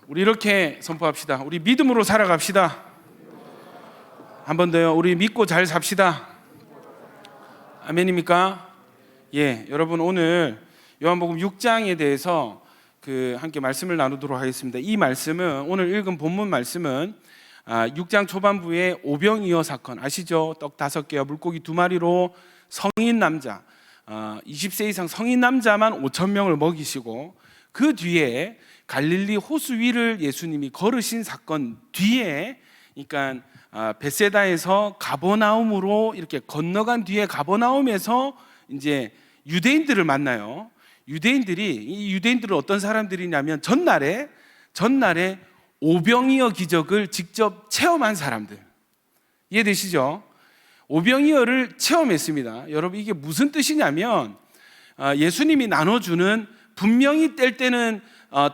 우리 이렇게 선포합시다. 우리 믿음으로 살아갑시다. 한 번 더요. 우리 믿고 잘 삽시다. 아멘입니까? 예, 여러분 오늘 요한복음 6장에 대해서 함께 말씀을 나누도록 하겠습니다. 이 말씀은 오늘 읽은 본문 말씀은 6장 초반부의 오병이어 사건 아시죠? 떡 5개와 물고기 2마리로 성인 남자 20세 이상 성인 남자만 5,000명을 먹이시고 그 뒤에 갈릴리 호수 위를 예수님이 걸으신 사건 뒤에, 그러니까 베세다에서 가버나움으로 이렇게 건너간 뒤에 가버나움에서 이제 유대인들을 만나요. 이 유대인들은 어떤 사람들이냐면 전날에 오병이어 기적을 직접 체험한 사람들. 이해되시죠? 오병이어를 체험했습니다. 여러분 이게 무슨 뜻이냐면 예수님이 나눠주는, 분명히 뗄 때는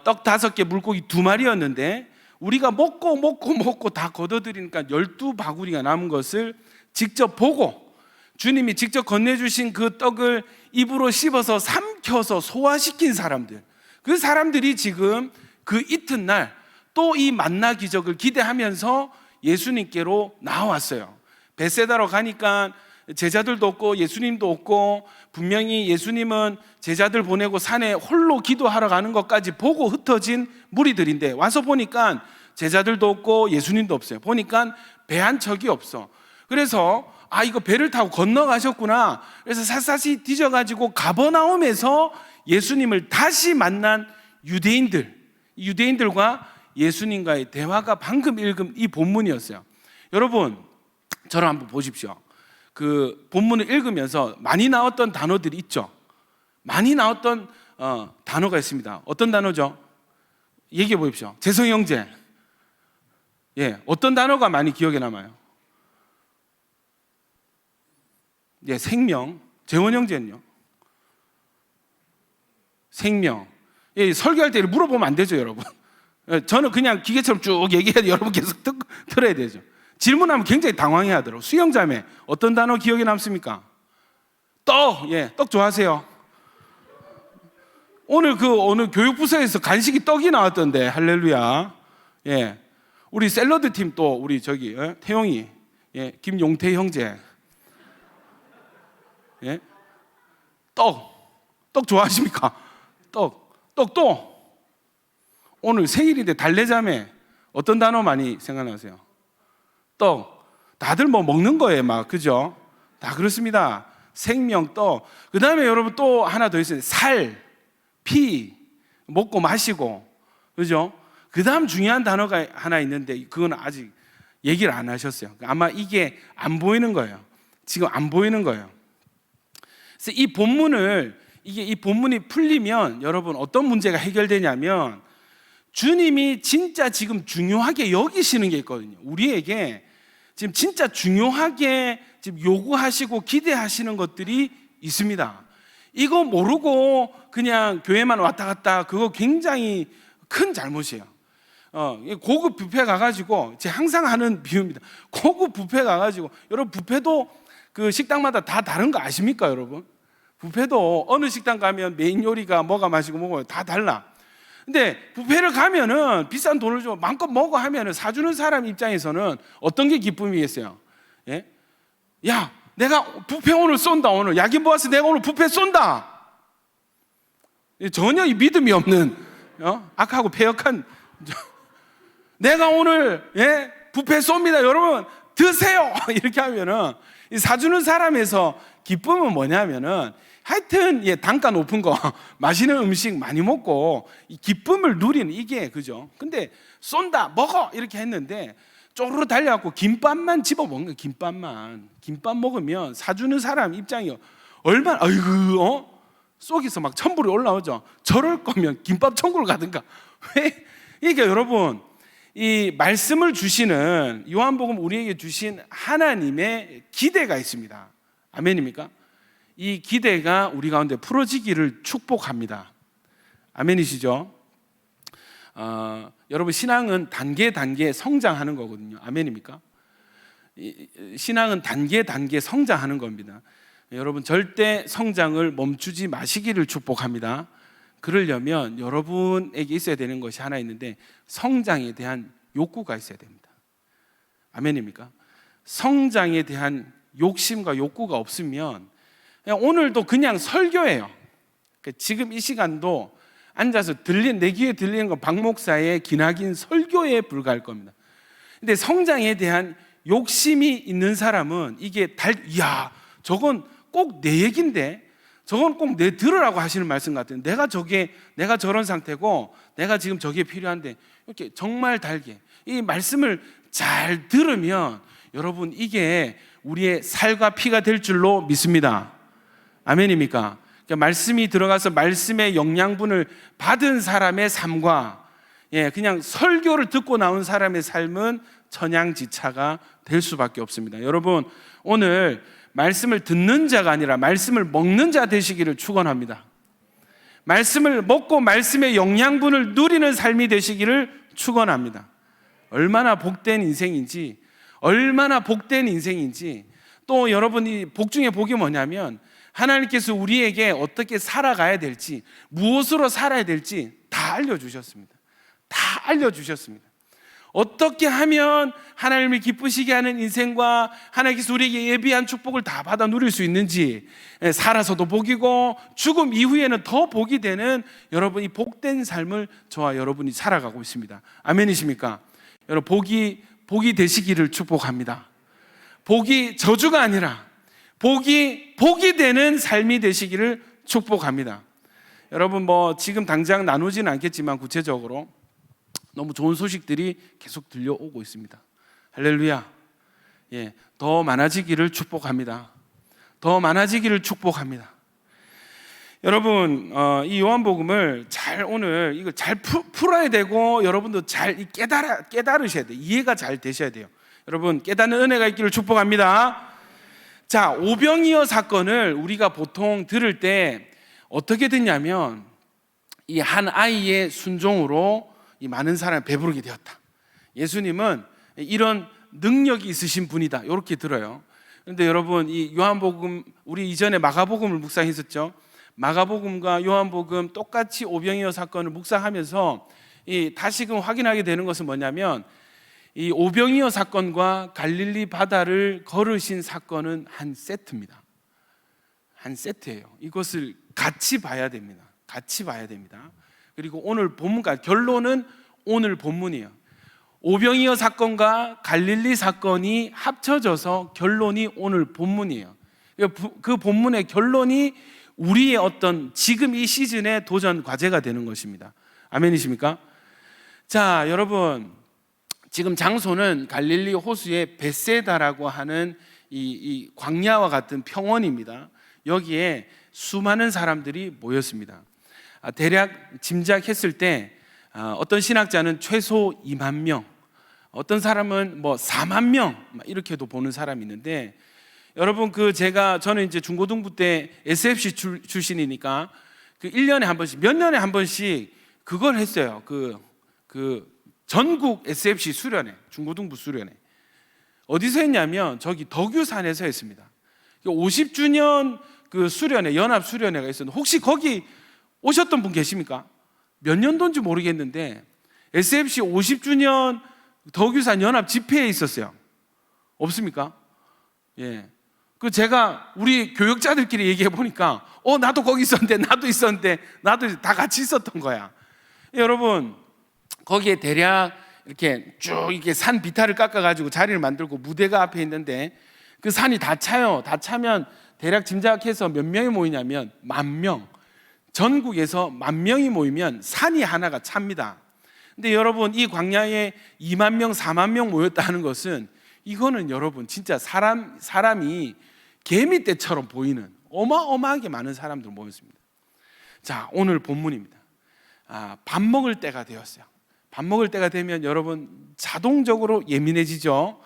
떡 5개 물고기 2마리였는데 우리가 먹고 다 걷어들이니까 12바구니가 남은 것을 직접 보고 주님이 직접 건네주신 그 떡을 입으로 씹어서 삼켜서 소화시킨 사람들, 그 사람들이 지금 그 이튿날 또 이 만나 기적을 기대하면서 예수님께로 나왔어요. 베세다로 가니까 제자들도 없고 예수님도 없고, 분명히 예수님은 제자들 보내고 산에 홀로 기도하러 가는 것까지 보고 흩어진 무리들인데 와서 보니까 제자들도 없고 예수님도 없어요. 보니까 배 한 척이 없어. 그래서 이거 배를 타고 건너가셨구나. 그래서 샅샅이 뒤져가지고 가버나움에서 예수님을 다시 만난 유대인들과 예수님과의 대화가 방금 읽은 이 본문이었어요. 여러분 저를 한번 보십시오. 그 본문을 읽으면서 많이 나왔던 단어들이 있죠. 많이 나왔던 단어가 있습니다. 어떤 단어죠? 얘기해 보십시오. 재성 형제. 예, 어떤 단어가 많이 기억에 남아요? 예, 생명. 재원 형제는요? 생명. 예, 설교할 때 물어보면 안 되죠, 여러분. 예, 저는 그냥 기계처럼 쭉 얘기해도 여러분 계속 들어야 되죠. 질문하면 굉장히 당황해 하더라고요. 수영자매, 어떤 단어 기억에 남습니까? 떡, 떡 좋아하세요? 오늘 교육부서에서 간식이 떡이 나왔던데, 할렐루야. 예. 우리 샐러드 팀 또, 우리 태용이, 김용태 형제. 예. 떡 좋아하십니까? 떡 또. 오늘 생일인데 달래자매, 어떤 단어 많이 생각나세요? 떡. 다들 먹는 거예요, 그죠? 다 그렇습니다. 생명, 떡. 그 다음에 여러분 또 하나 더 있어요. 살, 피, 먹고 마시고, 그죠? 그 다음 중요한 단어가 하나 있는데 그건 아직 얘기를 안 하셨어요. 아마 이게 안 보이는 거예요. 지금 안 보이는 거예요. 그래서 이 본문이 풀리면 여러분 어떤 문제가 해결되냐면, 주님이 진짜 지금 중요하게 여기시는 게 있거든요. 우리에게 지금 진짜 중요하게 지금 요구하시고 기대하시는 것들이 있습니다. 이거 모르고 그냥 교회만 왔다 갔다, 그거 굉장히 큰 잘못이에요. 고급 뷔페 가가지고, 제가 항상 하는 비유입니다. 고급 뷔페 가가지고, 여러분 뷔페도 그 식당마다 다 다른 거 아십니까, 여러분? 뷔페도 어느 식당 가면 메인 요리가 뭐가 맛이고 뭐가 다 달라. 근데 뷔페를 가면은 비싼 돈을 주고 마음껏 먹어 하면은 사주는 사람 입장에서는 어떤 게 기쁨이겠어요? 예? 야, 내가 뷔페 오늘 쏜다. 오늘 야긴 모아서 내가 오늘 뷔페 쏜다. 전혀 이 믿음이 없는 악하고 패역한 내가 오늘 뷔페 쏩니다. 여러분 드세요. 이렇게 하면은 이 사주는 사람에서 기쁨은 뭐냐면은 하여튼 단가 높은 거 맛있는 음식 많이 먹고 이 기쁨을 누리는 이게, 그죠? 근데 쏜다 먹어 이렇게 했는데 쪼르르 달려갖고 김밥만 집어 먹는 거예요. 김밥 먹으면 사주는 사람 입장이 얼마나 속에서 막 천불이 올라오죠. 저럴 거면 김밥 천국을 가든가. 왜? 그러니까 여러분 이 말씀을 주시는 요한복음 우리에게 주신 하나님의 기대가 있습니다. 아멘입니까? 이 기대가 우리 가운데 풀어지기를 축복합니다. 아멘이시죠? 여러분 신앙은 단계 성장하는 거거든요. 아멘입니까? 신앙은 단계 성장하는 겁니다. 여러분 절대 성장을 멈추지 마시기를 축복합니다. 그러려면 여러분에게 있어야 되는 것이 하나 있는데 성장에 대한 욕구가 있어야 됩니다. 아멘입니까? 성장에 대한 욕심과 욕구가 없으면 그냥 오늘도 그냥 설교예요. 지금 이 시간도 앉아서 내 귀에 들리는 건 박 목사의 기나긴 설교에 불과할 겁니다. 근데 성장에 대한 욕심이 있는 사람은 이게 이야, 저건 꼭 내 얘긴데, 저건 꼭 내 들으라고 하시는 말씀 같아요. 내가 저런 상태고, 내가 지금 저게 필요한데, 이렇게 정말 달게 이 말씀을 잘 들으면 여러분 이게 우리의 살과 피가 될 줄로 믿습니다. 아멘입니까? 그러니까 말씀이 들어가서 말씀의 영양분을 받은 사람의 삶과 그냥 설교를 듣고 나온 사람의 삶은 천양지차가 될 수밖에 없습니다. 여러분, 오늘 말씀을 듣는 자가 아니라 말씀을 먹는 자 되시기를 축원합니다. 말씀을 먹고 말씀의 영양분을 누리는 삶이 되시기를 축원합니다. 얼마나 복된 인생인지, 또 여러분이 복 중에 복이 뭐냐면 하나님께서 우리에게 어떻게 살아가야 될지, 무엇으로 살아야 될지 다 알려주셨습니다. 어떻게 하면 하나님을 기쁘시게 하는 인생과 하나님께서 우리에게 예비한 축복을 다 받아 누릴 수 있는지, 살아서도 복이고 죽음 이후에는 더 복이 되는 여러분 이 복된 삶을 저와 여러분이 살아가고 있습니다. 아멘이십니까? 여러분 복이 되시기를 축복합니다. 복이 저주가 아니라 복이 되는 삶이 되시기를 축복합니다. 여러분 지금 당장 나누지는 않겠지만 구체적으로 너무 좋은 소식들이 계속 들려오고 있습니다. 할렐루야. 더 많아지기를 축복합니다. 여러분 이 요한복음을 오늘 이걸 잘 풀어야 되고 여러분도 잘 깨달으셔야 돼요. 이해가 잘 되셔야 돼요. 여러분 깨닫는 은혜가 있기를 축복합니다. 자, 오병이어 사건을 우리가 보통 들을 때 어떻게 듣냐면 이 한 아이의 순종으로 이 많은 사람이 배부르게 되었다. 예수님은 이런 능력이 있으신 분이다. 이렇게 들어요. 그런데 여러분 이 요한복음, 우리 이전에 마가복음을 묵상했었죠. 마가복음과 요한복음 똑같이 오병이어 사건을 묵상하면서 다시금 확인하게 되는 것은 뭐냐면 이 오병이어 사건과 갈릴리 바다를 걸으신 사건은 한 세트입니다. 한 세트예요. 이것을 같이 봐야 됩니다. 그리고 오늘 본문과 결론은 오늘 본문이에요. 오병이어 사건과 갈릴리 사건이 합쳐져서 결론이 오늘 본문이에요. 그 본문의 결론이 우리의 어떤 지금 이 시즌의 도전 과제가 되는 것입니다. 아멘이십니까? 자, 여러분 지금 장소는 갈릴리 호수의 벳세다라고 하는 이 광야와 같은 평원입니다. 여기에 수많은 사람들이 모였습니다. 대략 짐작했을 때 어떤 신학자는 최소 2만 명, 어떤 사람은 4만 명 이렇게도 보는 사람이 있는데, 여러분 저는 이제 중고등부 때 SFC 출신이니까 1년에 한 번씩, 몇 년에 한 번씩 그걸 했어요. 그 전국 SFC 수련회, 중고등부 수련회. 어디서 했냐면 저기 덕유산에서 했습니다. 50주년 그 수련회, 연합 수련회가 있었는데 혹시 거기 오셨던 분 계십니까? 몇 년도인지 모르겠는데 SFC 50주년 덕유산 연합 집회에 있었어요. 없습니까? 제가 우리 교역자들끼리 얘기해 보니까 나도 거기 있었는데 나도 다 같이 있었던 거야. 여러분 거기에 대략 이렇게 쭉 이렇게 산 비탈을 깎아가지고 자리를 만들고 무대가 앞에 있는데 그 산이 다 차요. 다 차면 대략 짐작해서 몇 명이 모이냐면 10,000명. 전국에서 10,000명이 모이면 산이 하나가 찹니다. 근데 여러분 이 광야에 2만 명, 4만 명 모였다는 것은 이거는 여러분 진짜 사람이 개미떼처럼 보이는 어마어마하게 많은 사람들 모였습니다. 자, 오늘 본문입니다. 밥 먹을 때가 되었어요. 밥 먹을 때가 되면 여러분 자동적으로 예민해지죠.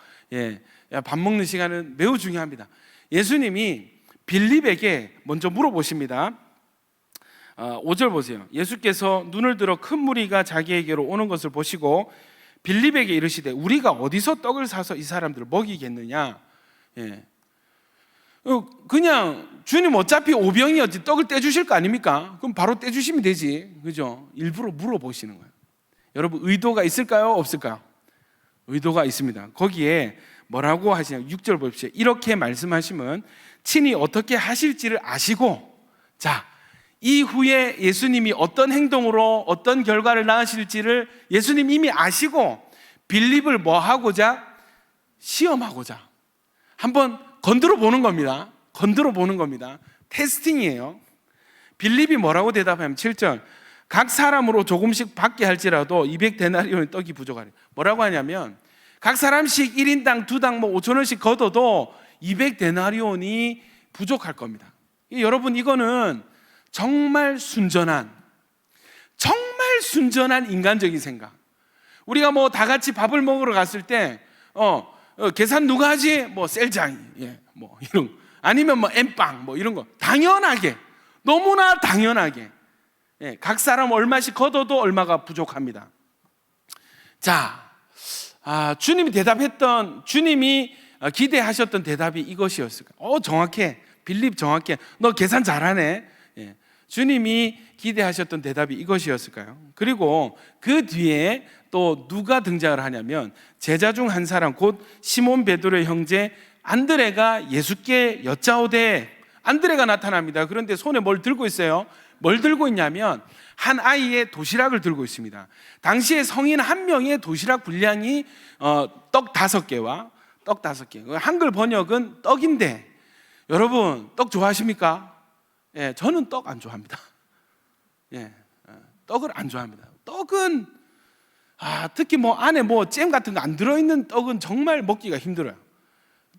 밥 먹는 시간은 매우 중요합니다. 예수님이 빌립에게 먼저 물어보십니다. 5절 보세요. 예수께서 눈을 들어 큰 무리가 자기에게로 오는 것을 보시고 빌립에게 이르시되 우리가 어디서 떡을 사서 이 사람들을 먹이겠느냐. 그냥 주님 어차피 오병이었지 떡을 떼주실 거 아닙니까? 그럼 바로 떼주시면 되지, 그죠? 일부러 물어보시는 거예요. 여러분, 의도가 있을까요? 없을까요? 의도가 있습니다. 거기에 뭐라고 하시냐면 6절 보십시오. 이렇게 말씀하시면 친히 어떻게 하실지를 아시고, 자, 이후에 예수님이 어떤 행동으로 어떤 결과를 낳으실지를 예수님 이미 아시고 빌립을 뭐 하고자? 시험하고자 한번 건드려 보는 겁니다. 건드려 보는 겁니다. 테스팅이에요. 빌립이 뭐라고 대답하면 7절, 각 사람으로 조금씩 받게 할지라도 200데나리온의 떡이 부족하리. 뭐라고 하냐면 각 사람씩 1인당 2당 5,000원씩 걷어도 200데나리온이 부족할 겁니다. 여러분, 이거는 정말 순전한 인간적인 생각. 우리가 뭐 다 같이 밥을 먹으러 갔을 때 계산 누가 하지? 뭐 셀장이, 뭐 이런, 아니면 뭐 엠빵 뭐 이런 거 당연하게, 너무나 당연하게, 각 사람 얼마씩 걷어도 얼마가 부족합니다. 자, 주님이 기대하셨던 대답이 이것이었을까? 정확해. 빌립 정확해. 너 계산 잘하네. 주님이 기대하셨던 대답이 이것이었을까요? 그리고 그 뒤에 또 누가 등장을 하냐면 제자 중 한 사람, 곧 시몬 베드로의 형제 안드레가 예수께 여짜오되, 안드레가 나타납니다. 그런데 손에 뭘 들고 있어요? 뭘 들고 있냐면 한 아이의 도시락을 들고 있습니다. 당시에 성인 한 명의 도시락 분량이 떡 5개와 떡 5개. 한글 번역은 떡인데, 여러분 떡 좋아하십니까? 저는 떡 안 좋아합니다. 떡을 안 좋아합니다. 떡은 특히 뭐 안에 뭐 잼 같은 거 안 들어있는 떡은 정말 먹기가 힘들어요.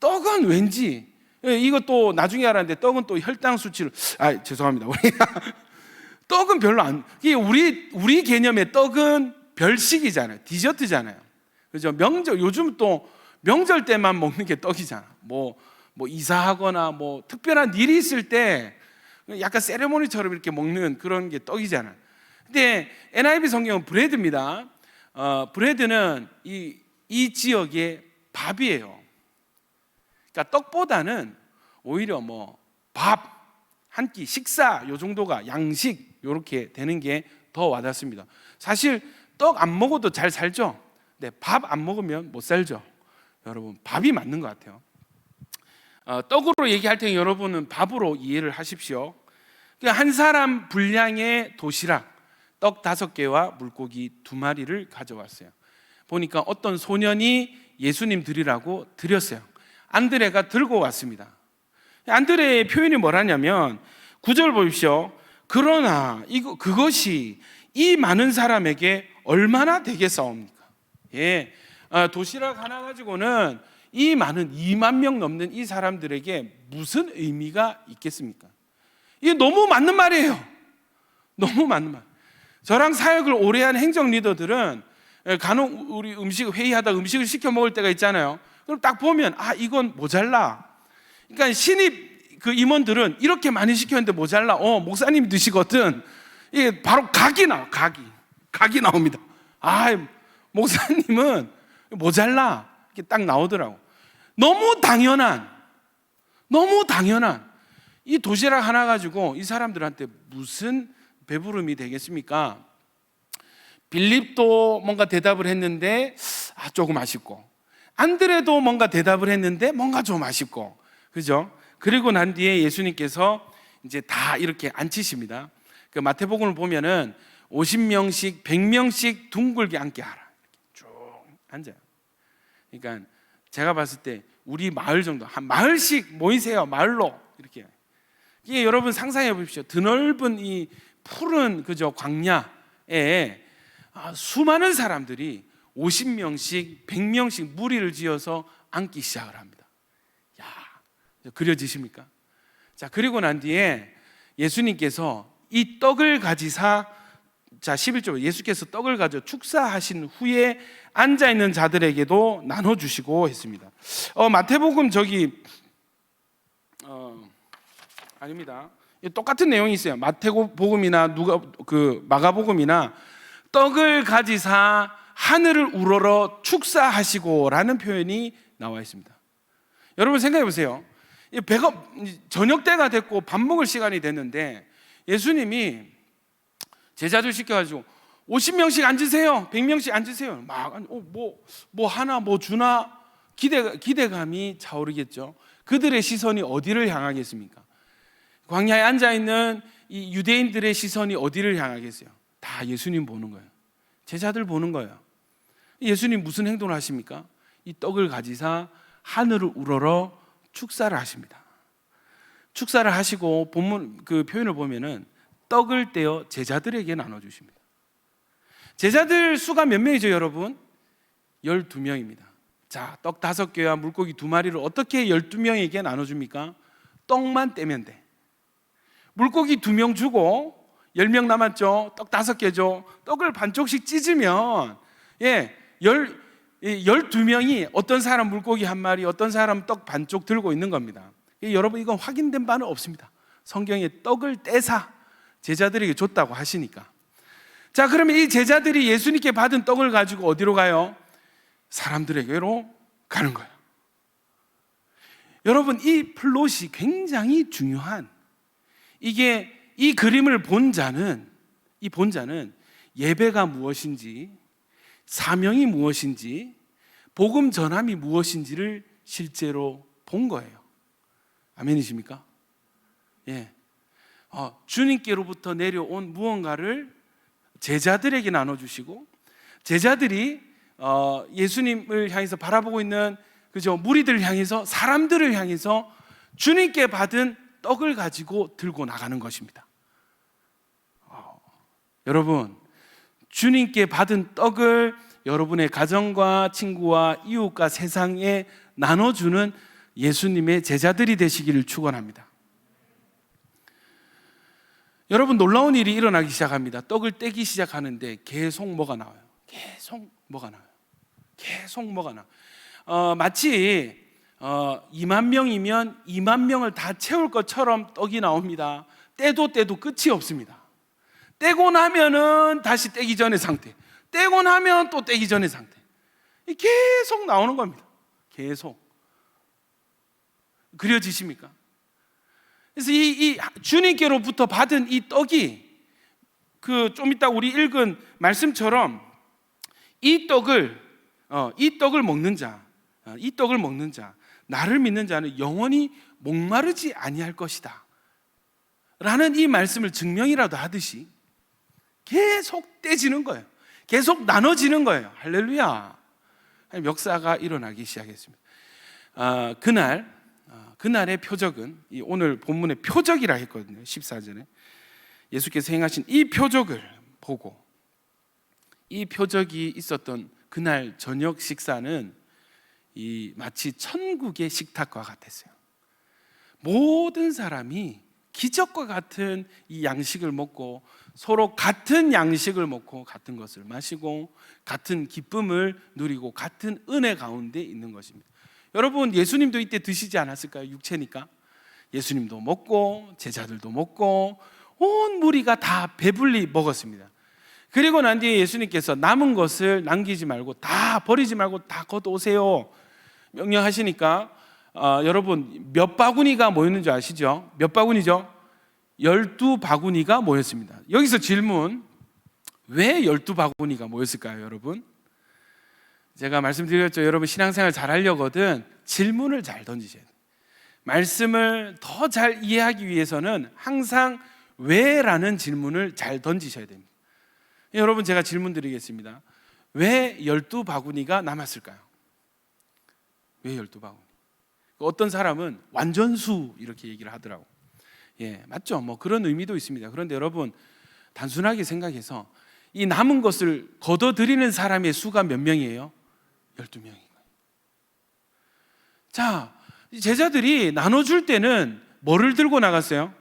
떡은 왠지, 이것도 나중에 알았는데 떡은 또 혈당 수치를, 죄송합니다. 떡은 별로 안, 이게 우리 개념의 떡은 별식이잖아요. 디저트잖아요. 그죠? 명절, 요즘 또 명절 때만 먹는 게 떡이잖아. 뭐 이사하거나 뭐 특별한 일이 있을 때 약간 세레모니처럼 이렇게 먹는 그런 게 떡이잖아요. 근데 NIV 성경은 브레드입니다. 브레드는 이 지역의 밥이에요. 그러니까 떡보다는 오히려 뭐 밥 한 끼, 식사 요 정도가, 양식 요렇게 되는 게 더 와닿습니다. 사실 떡 안 먹어도 잘 살죠. 근데 밥 안 먹으면 못 살죠. 여러분, 밥이 맞는 것 같아요. 떡으로 얘기할 테니 여러분은 밥으로 이해를 하십시오. 한 사람 분량의 도시락 떡 5개와 물고기 2마리를 가져왔어요. 보니까 어떤 소년이 예수님 드리라고 드렸어요. 안드레가 들고 왔습니다. 안드레의 표현이 뭐라냐면 9절 보십시오. 그러나 그것이 이 많은 사람에게 얼마나 되겠사옵니까? 도시락 하나 가지고는 이 많은 2만 명 넘는 이 사람들에게 무슨 의미가 있겠습니까? 이게 너무 맞는 말이에요. 너무 맞는 말. 저랑 사역을 오래 한 행정 리더들은 간혹 우리 회의하다 음식을 시켜 먹을 때가 있잖아요. 그럼 딱 보면 이건 모자라. 그러니까 신입 그 임원들은 이렇게 많이 시켰는데 모자라. 목사님이 드시거든. 이게 바로 각이 나옵니다. 목사님은 모자라. 이렇게 딱 나오더라고. 너무 당연한 이 도시락 하나 가지고 이 사람들한테 무슨 배부름이 되겠습니까? 빌립도 뭔가 대답을 했는데 조금 아쉽고, 안드레도 뭔가 대답을 했는데 뭔가 좀 아쉽고, 그죠? 그리고 난 뒤에 예수님께서 이제 다 이렇게 앉히십니다. 그 마태복음을 보면은 50명씩 100명씩 둥글게 앉게 하라. 쭉 앉아요. 그러니까 제가 봤을 때 우리 마을 정도, 한 마을씩 모이세요. 마을로 이렇게. 이게 여러분 상상해 보십시오. 드넓은 이 푸른 그저 광야에 수많은 사람들이 50명씩 100명씩 무리를 지어서 앉기 시작을 합니다. 그려지십니까? 자, 그리고 난 뒤에 예수님께서 이 떡을 가지사, 자 11절, 예수께서 떡을 가져 축사하신 후에 앉아있는 자들에게도 나눠주시고 했습니다. 마태복음 아닙니다. 똑같은 내용이 있어요. 마태복음이나 마가복음이나 떡을 가지사 하늘을 우러러 축사하시고라는 표현이 나와 있습니다. 여러분 생각해 보세요. 배가 저녁 때가 됐고 밥 먹을 시간이 됐는데 예수님이 제자들 시켜가지고 50명씩 앉으세요, 100명씩 앉으세요. 막 뭐 하나 뭐 주나 기대감이 차오르겠죠. 그들의 시선이 어디를 향하겠습니까? 광야에 앉아 있는 이 유대인들의 시선이 어디를 향하겠어요? 다 예수님 보는 거예요. 제자들 보는 거예요. 예수님 무슨 행동을 하십니까? 이 떡을 가지사 하늘을 우러러 축사를 하십니다. 축사를 하시고 본문 그 표현을 보면은 떡을 떼어 제자들에게 나눠 주십니다. 제자들 수가 몇 명이죠, 여러분? 12명입니다. 자, 떡 5개와 물고기 2마리를 어떻게 12명에게 나눠 줍니까? 떡만 떼면 돼. 물고기 2명 주고 10명 남았죠. 떡 5개죠. 떡을 반쪽씩 찢으면 12명이 어떤 사람 물고기 1마리, 어떤 사람 떡 반쪽 들고 있는 겁니다. 여러분, 이건 확인된 바는 없습니다. 성경에 떡을 떼사 제자들에게 줬다고 하시니까. 자, 그러면 이 제자들이 예수님께 받은 떡을 가지고 어디로 가요? 사람들에게로 가는 거예요. 여러분, 이 플롯이 굉장히 중요한, 이게 이 그림을 본 자는, 이 본자는 예배가 무엇인지, 사명이 무엇인지, 복음 전함이 무엇인지를 실제로 본 거예요. 아멘이십니까? 예. 주님께로부터 내려온 무언가를 제자들에게 나눠주시고, 제자들이 예수님을 향해서 바라보고 있는 그죠 무리들을 향해서, 사람들을 향해서 주님께 받은 떡을 가지고 들고 나가는 것입니다. 여러분, 주님께 받은 떡을 여러분의 가정과 친구와 이웃과 세상에 나눠주는 예수님의 제자들이 되시기를 축원합니다. 여러분, 놀라운 일이 일어나기 시작합니다. 떡을 떼기 시작하는데 계속 뭐가 나와요? 계속 뭐가 나와요? 계속 뭐가 나와요? 마치 2만 명이면 2만 명을 다 채울 것처럼 떡이 나옵니다. 떼도 끝이 없습니다. 떼고 나면은 다시 떼기 전의 상태, 떼고 나면 또 떼기 전의 상태, 계속 나오는 겁니다. 계속. 그려지십니까? 그래서 이 주님께로부터 받은 이 떡이 좀 이따 우리 읽은 말씀처럼 이 떡을 먹는 자, 나를 믿는 자는 영원히 목마르지 아니할 것이다 라는 이 말씀을 증명이라도 하듯이 계속 떼지는 거예요. 계속 나눠지는 거예요. 할렐루야. 역사가 일어나기 시작했습니다. 그날의 표적은 오늘 본문의 표적이라 했거든요. 14절에 예수께서 행하신 이 표적을 보고, 이 표적이 있었던 그날 저녁 식사는 마치 천국의 식탁과 같았어요. 모든 사람이 기적과 같은 이 양식을 먹고, 서로 같은 양식을 먹고 같은 것을 마시고 같은 기쁨을 누리고 같은 은혜 가운데 있는 것입니다. 여러분, 예수님도 이때 드시지 않았을까요? 육체니까. 예수님도 먹고 제자들도 먹고 온 무리가 다 배불리 먹었습니다. 그리고 난 뒤에 예수님께서 남은 것을 남기지 말고, 다 버리지 말고 다 걷어오세요 명령하시니까 여러분, 몇 바구니가 모였는 줄 아시죠? 몇 바구니죠? 12바구니가 모였습니다. 여기서 질문, 왜 12바구니가 모였을까요, 여러분? 제가 말씀드렸죠. 여러분, 신앙생활 잘 하려거든 질문을 잘 던지셔야 돼요. 말씀을 더 잘 이해하기 위해서는 항상 왜라는 질문을 잘 던지셔야 됩니다. 여러분, 제가 질문 드리겠습니다. 왜 12바구니가 남았을까요? 왜 12바구니? 어떤 사람은 완전수 이렇게 얘기를 하더라고. 예, 맞죠? 뭐 그런 의미도 있습니다. 그런데 여러분, 단순하게 생각해서 이 남은 것을 거둬들이는 사람의 수가 몇 명이에요? 12명인 거예요. 자, 제자들이 나눠줄 때는 뭐를 들고 나갔어요?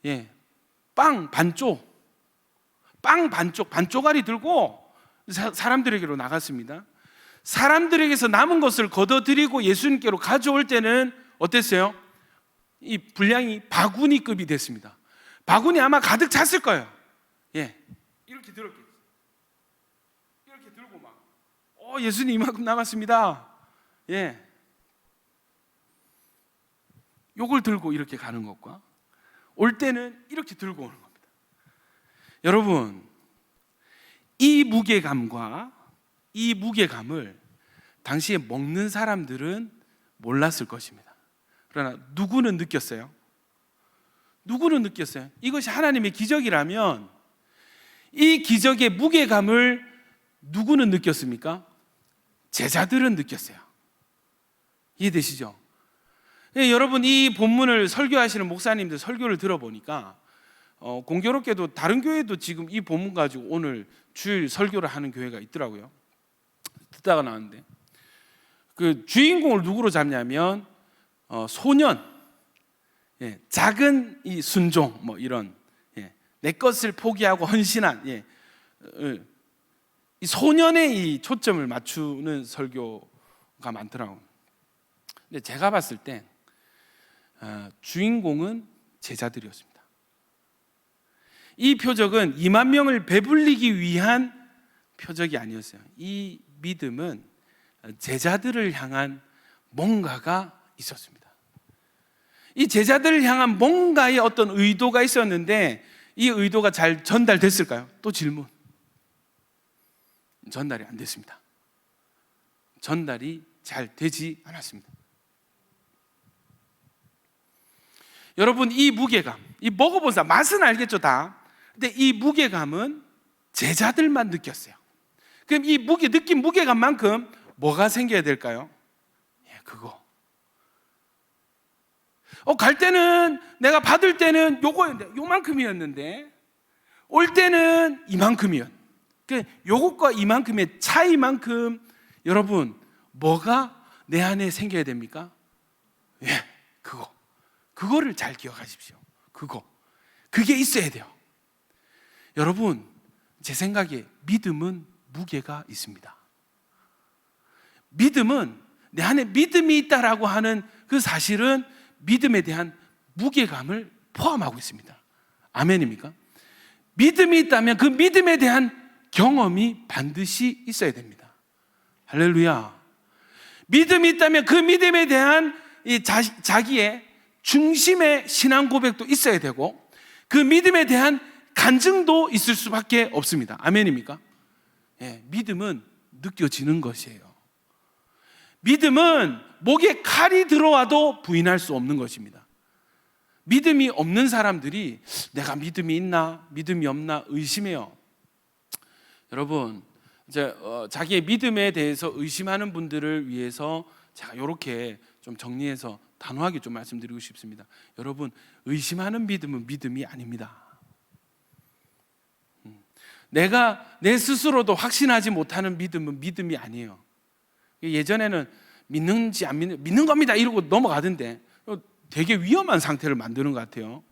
예, 빵 반쪽, 반쪽알이 들고 사람들에게로 나갔습니다. 사람들에게서 남은 것을 거둬들이고 예수님께로 가져올 때는 어땠어요? 이 분량이 바구니급이 됐습니다. 바구니 아마 가득 찼을 거예요. 예, 이렇게 들었겠죠. 이렇게 들고 막, 예수님 이만큼 남았습니다. 예, 요걸 들고 이렇게 가는 것과 올 때는 이렇게 들고 오는 겁니다. 여러분, 이 무게감과 이 무게감을 당시에 먹는 사람들은 몰랐을 것입니다. 그러나 누구는 느꼈어요? 누구는 느꼈어요? 이것이 하나님의 기적이라면 이 기적의 무게감을 누구는 느꼈습니까? 제자들은 느꼈어요. 이해되시죠? 여러분, 이 본문을 설교하시는 목사님들 설교를 들어보니까 공교롭게도 다른 교회도 지금 이 본문 가지고 오늘 주일 설교를 하는 교회가 있더라고요. 듣다가 나왔는데 그 주인공을 누구로 잡냐면 소년, 작은 이 순종, 뭐 이런 내 것을 포기하고 헌신한 이 소년의 이 초점을 맞추는 설교가 많더라고요. 근데 제가 봤을 때 주인공은 제자들이었습니다. 이 표적은 2만 명을 배불리기 위한 표적이 아니었어요. 이 믿음은 제자들을 향한 뭔가가 있었습니다. 이 제자들을 향한 뭔가의 어떤 의도가 있었는데 이 의도가 잘 전달됐을까요? 또 질문. 전달이 안 됐습니다. 전달이 잘 되지 않았습니다. 여러분, 이 무게감, 이 먹어본 사람, 맛은 알겠죠 다. 근데 이 무게감은 제자들만 느꼈어요. 그럼 이 느낀 무게감만큼 뭐가 생겨야 될까요? 그거. 갈 때는 내가 받을 때는 요만큼이었는데 올 때는 이만큼이었. 요것과 이만큼의 차이만큼 여러분 뭐가 내 안에 생겨야 됩니까? 그거를 잘 기억하십시오. 그게 있어야 돼요. 여러분, 제 생각에 믿음은 무게가 있습니다. 믿음은 내 안에 믿음이 있다라고 하는 그 사실은 믿음에 대한 무게감을 포함하고 있습니다. 아멘입니까? 믿음이 있다면 그 믿음에 대한 경험이 반드시 있어야 됩니다. 할렐루야. 믿음이 있다면 그 믿음에 대한 자기의 중심의 신앙 고백도 있어야 되고 그 믿음에 대한 간증도 있을 수밖에 없습니다. 아멘입니까? 믿음은 느껴지는 것이에요. 믿음은 목에 칼이 들어와도 부인할 수 없는 것입니다. 믿음이 없는 사람들이 내가 믿음이 있나 믿음이 없나 의심해요. 여러분, 이제 자기의 믿음에 대해서 의심하는 분들을 위해서 제가 이렇게 좀 정리해서 단호하게 좀 말씀드리고 싶습니다. 여러분, 의심하는 믿음은 믿음이 아닙니다. 내가 내 스스로도 확신하지 못하는 믿음은 믿음이 아니에요. 예전에는 믿는지 안 믿는 겁니다 이러고 넘어가던데 되게 위험한 상태를 만드는 것 같아요.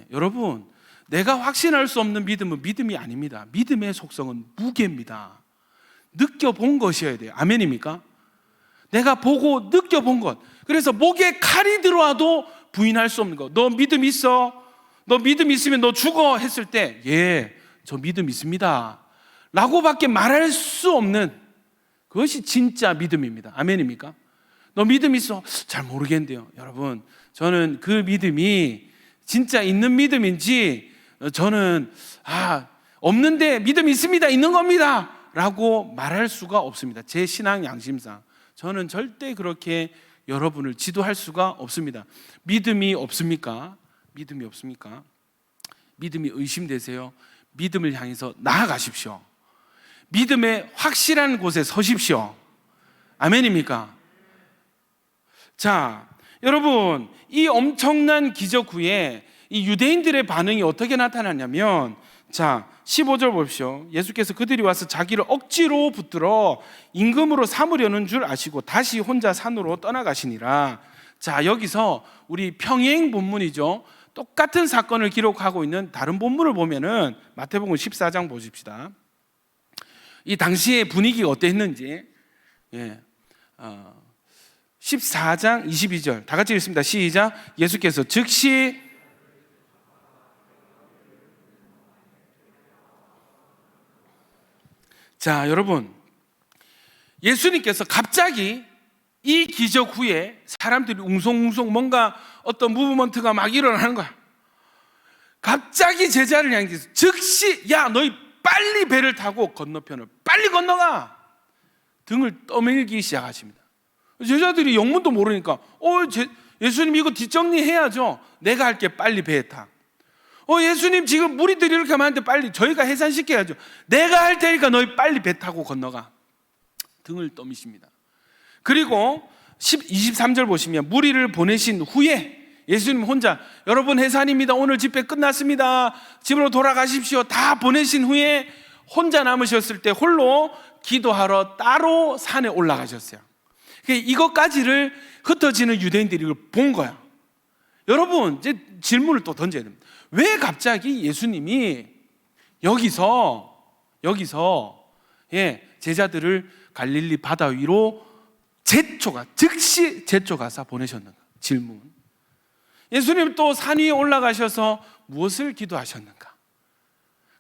여러분, 내가 확신할 수 없는 믿음은 믿음이 아닙니다. 믿음의 속성은 무게입니다. 느껴본 것이어야 돼요. 아멘입니까? 내가 보고 느껴본 것. 그래서 목에 칼이 들어와도 부인할 수 없는 것. 너 믿음 있어? 너 믿음 있으면 너 죽어? 했을 때 저 믿음 있습니다 라고밖에 말할 수 없는 그것이 진짜 믿음입니다. 아멘입니까? 너 믿음 있어? 잘 모르겠는데요. 여러분, 저는 그 믿음이 진짜 있는 믿음인지 저는 없는데 믿음 있습니다, 있는 겁니다 라고 말할 수가 없습니다. 제 신앙 양심상 저는 절대 그렇게 여러분을 지도할 수가 없습니다. 믿음이 없습니까? 믿음이 없습니까? 믿음이 의심되세요? 믿음을 향해서 나아가십시오. 믿음의 확실한 곳에 서십시오. 아멘입니까? 자, 여러분, 이 엄청난 기적 후에 이 유대인들의 반응이 어떻게 나타났냐면, 자, 15절 보십시오. 예수께서 그들이 와서 자기를 억지로 붙들어 임금으로 삼으려는 줄 아시고 다시 혼자 산으로 떠나가시니라. 자, 여기서 우리 평행 본문이죠. 똑같은 사건을 기록하고 있는 다른 본문을 보면은 마태복음 14장 보십시다. 이 당시의 분위기가 어땠는지. 14장 22절 다 같이 읽습니다. 시작. 예수께서 즉시 자, 여러분, 예수님께서 갑자기 이 기적 후에 사람들이 웅성웅성 뭔가 어떤 무브먼트가 막 일어나는 거야. 갑자기 제자를 향해서 즉시 야 너희 빨리 배를 타고 건너편을 빨리 건너가, 등을 떠밀기 시작하십니다. 제자들이 영문도 모르니까 예수님 이거 뒷정리해야죠. 내가 할게, 빨리 배에 타. 예수님 지금 무리들이 이렇게 많은데 빨리 저희가 해산시켜야죠. 내가 할 테니까 너희 빨리 배 타고 건너가. 등을 떠미십니다. 그리고 23절 보시면 무리를 보내신 후에 예수님 혼자, 여러분 해산입니다, 오늘 집회 끝났습니다, 집으로 돌아가십시오, 다 보내신 후에 혼자 남으셨을 때 홀로 기도하러 따로 산에 올라가셨어요. 이것까지를 흩어지는 유대인들이 이걸 본 거야. 여러분 이제 질문을 또 던져야 됩니다. 왜 갑자기 예수님이 여기서 제자들을 갈릴리 바다 위로 즉시 제초가사 보내셨는가? 질문. 예수님 또 산 위에 올라가셔서 무엇을 기도하셨는가?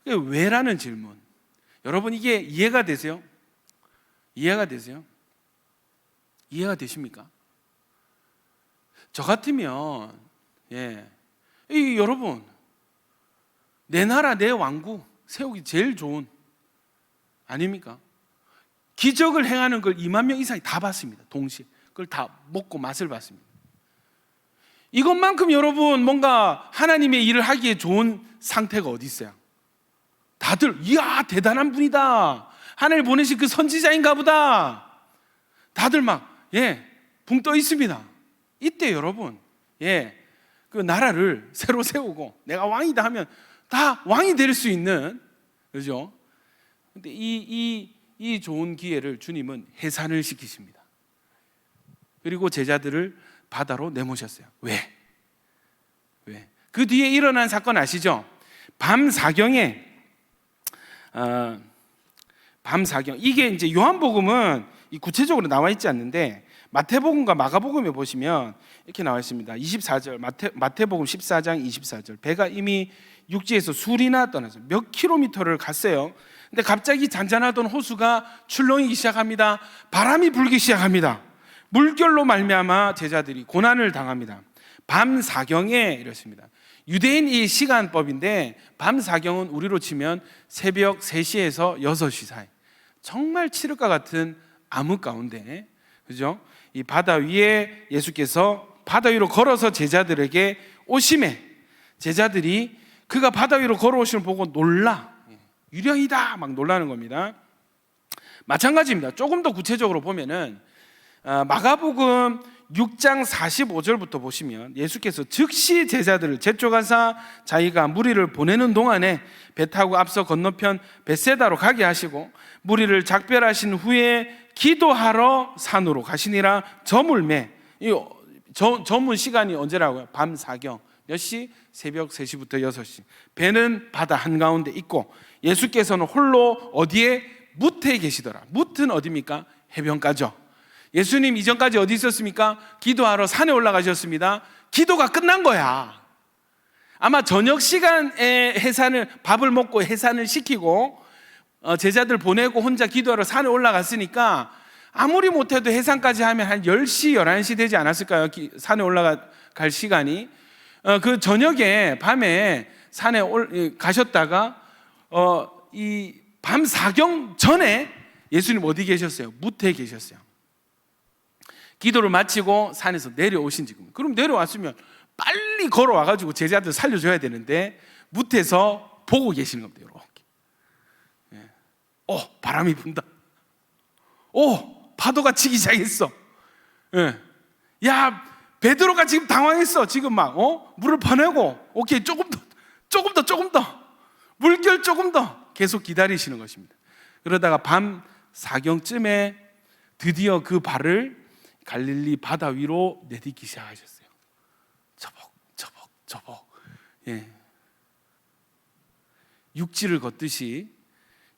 왜라는 질문. 여러분 이게 이해가 되세요? 이해가 되세요? 이해가 되십니까? 저 같으면 여러분 내 나라 내 왕국 세우기 제일 좋은, 아닙니까? 기적을 행하는 걸 2만 명 이상이 다 봤습니다. 동시에 그걸 다 먹고 맛을 봤습니다. 이것만큼 여러분 뭔가 하나님의 일을 하기에 좋은 상태가 어디 있어요? 다들 이야 대단한 분이다, 하나님 보내신 그 선지자인가 보다, 다들 막 붕 떠 있습니다. 이때 여러분 그 나라를 새로 세우고 내가 왕이다 하면 다 왕이 될 수 있는, 그죠? 근데 이 좋은 기회를 주님은 해산을 시키십니다. 그리고 제자들을 바다로 내모셨어요. 왜? 그 뒤에 일어난 사건 아시죠? 밤 사경에 이게 이제 요한복음은 구체적으로 나와 있지 않는데 마태복음과 마가복음에 보시면 이렇게 나와 있습니다. 24절 마태복음 14장 24절, 배가 이미 육지에서 술이나 떠나서 몇 킬로미터를 갔어요. 근데 갑자기 잔잔하던 호수가 출렁이기 시작합니다. 바람이 불기 시작합니다. 물결로 말미암아 제자들이 고난을 당합니다. 밤 사경에 이렇습니다. 유대인 이 시간법인데 밤 사경은 우리로 치면 새벽 3시에서 6시 사이, 정말 칠흑과 같은 암흑 가운데, 그죠? 이 바다 위에 예수께서 바다 위로 걸어서 제자들에게 오심에 제자들이 그가 바다 위로 걸어오심을 보고 유령이다 막 놀라는 겁니다. 마찬가지입니다. 조금 더 구체적으로 보면은 마가복음 6장 45절부터 보시면 예수께서 즉시 제자들을 제초가사 자기가 무리를 보내는 동안에 배 타고 앞서 건너편 벳세다로 가게 하시고 무리를 작별하신 후에 기도하러 산으로 가시니라. 저물매, 저문 시간이 언제라고요? 밤 사경 몇 시? 새벽 3시부터 6시. 배는 바다 한가운데 있고 예수께서는 홀로 어디에? 무태에 계시더라. 무트는 어디입니까? 해변가죠. 예수님 이전까지 어디 있었습니까? 기도하러 산에 올라가셨습니다. 기도가 끝난 거야. 아마 저녁 시간에 밥을 먹고 해산을 시키고 제자들 보내고 혼자 기도하러 산에 올라갔으니까 아무리 못해도 해산까지 하면 한 10시, 11시 되지 않았을까요? 산에 올라갈 시간이. 그 저녁에 밤에 산에 가셨다가 이 밤 사경 전에 예수님 어디 계셨어요? 무태에 계셨어요. 기도를 마치고 산에서 내려오신 지금. 그럼 내려왔으면 빨리 걸어와가지고 제자들 살려줘야 되는데 무태에서 보고 계시는 겁니다. 이렇게. 바람이 분다. 파도가 치기 시작했어. 야, 베드로가 지금 당황했어. 지금 막 물을 퍼내고 오케이, 조금 더 물결 조금 더 계속 기다리시는 것입니다. 그러다가 밤 사경쯤에 드디어 그 발을 갈릴리 바다 위로 내딛기 시작하셨어요. 저벅. 육지를 걷듯이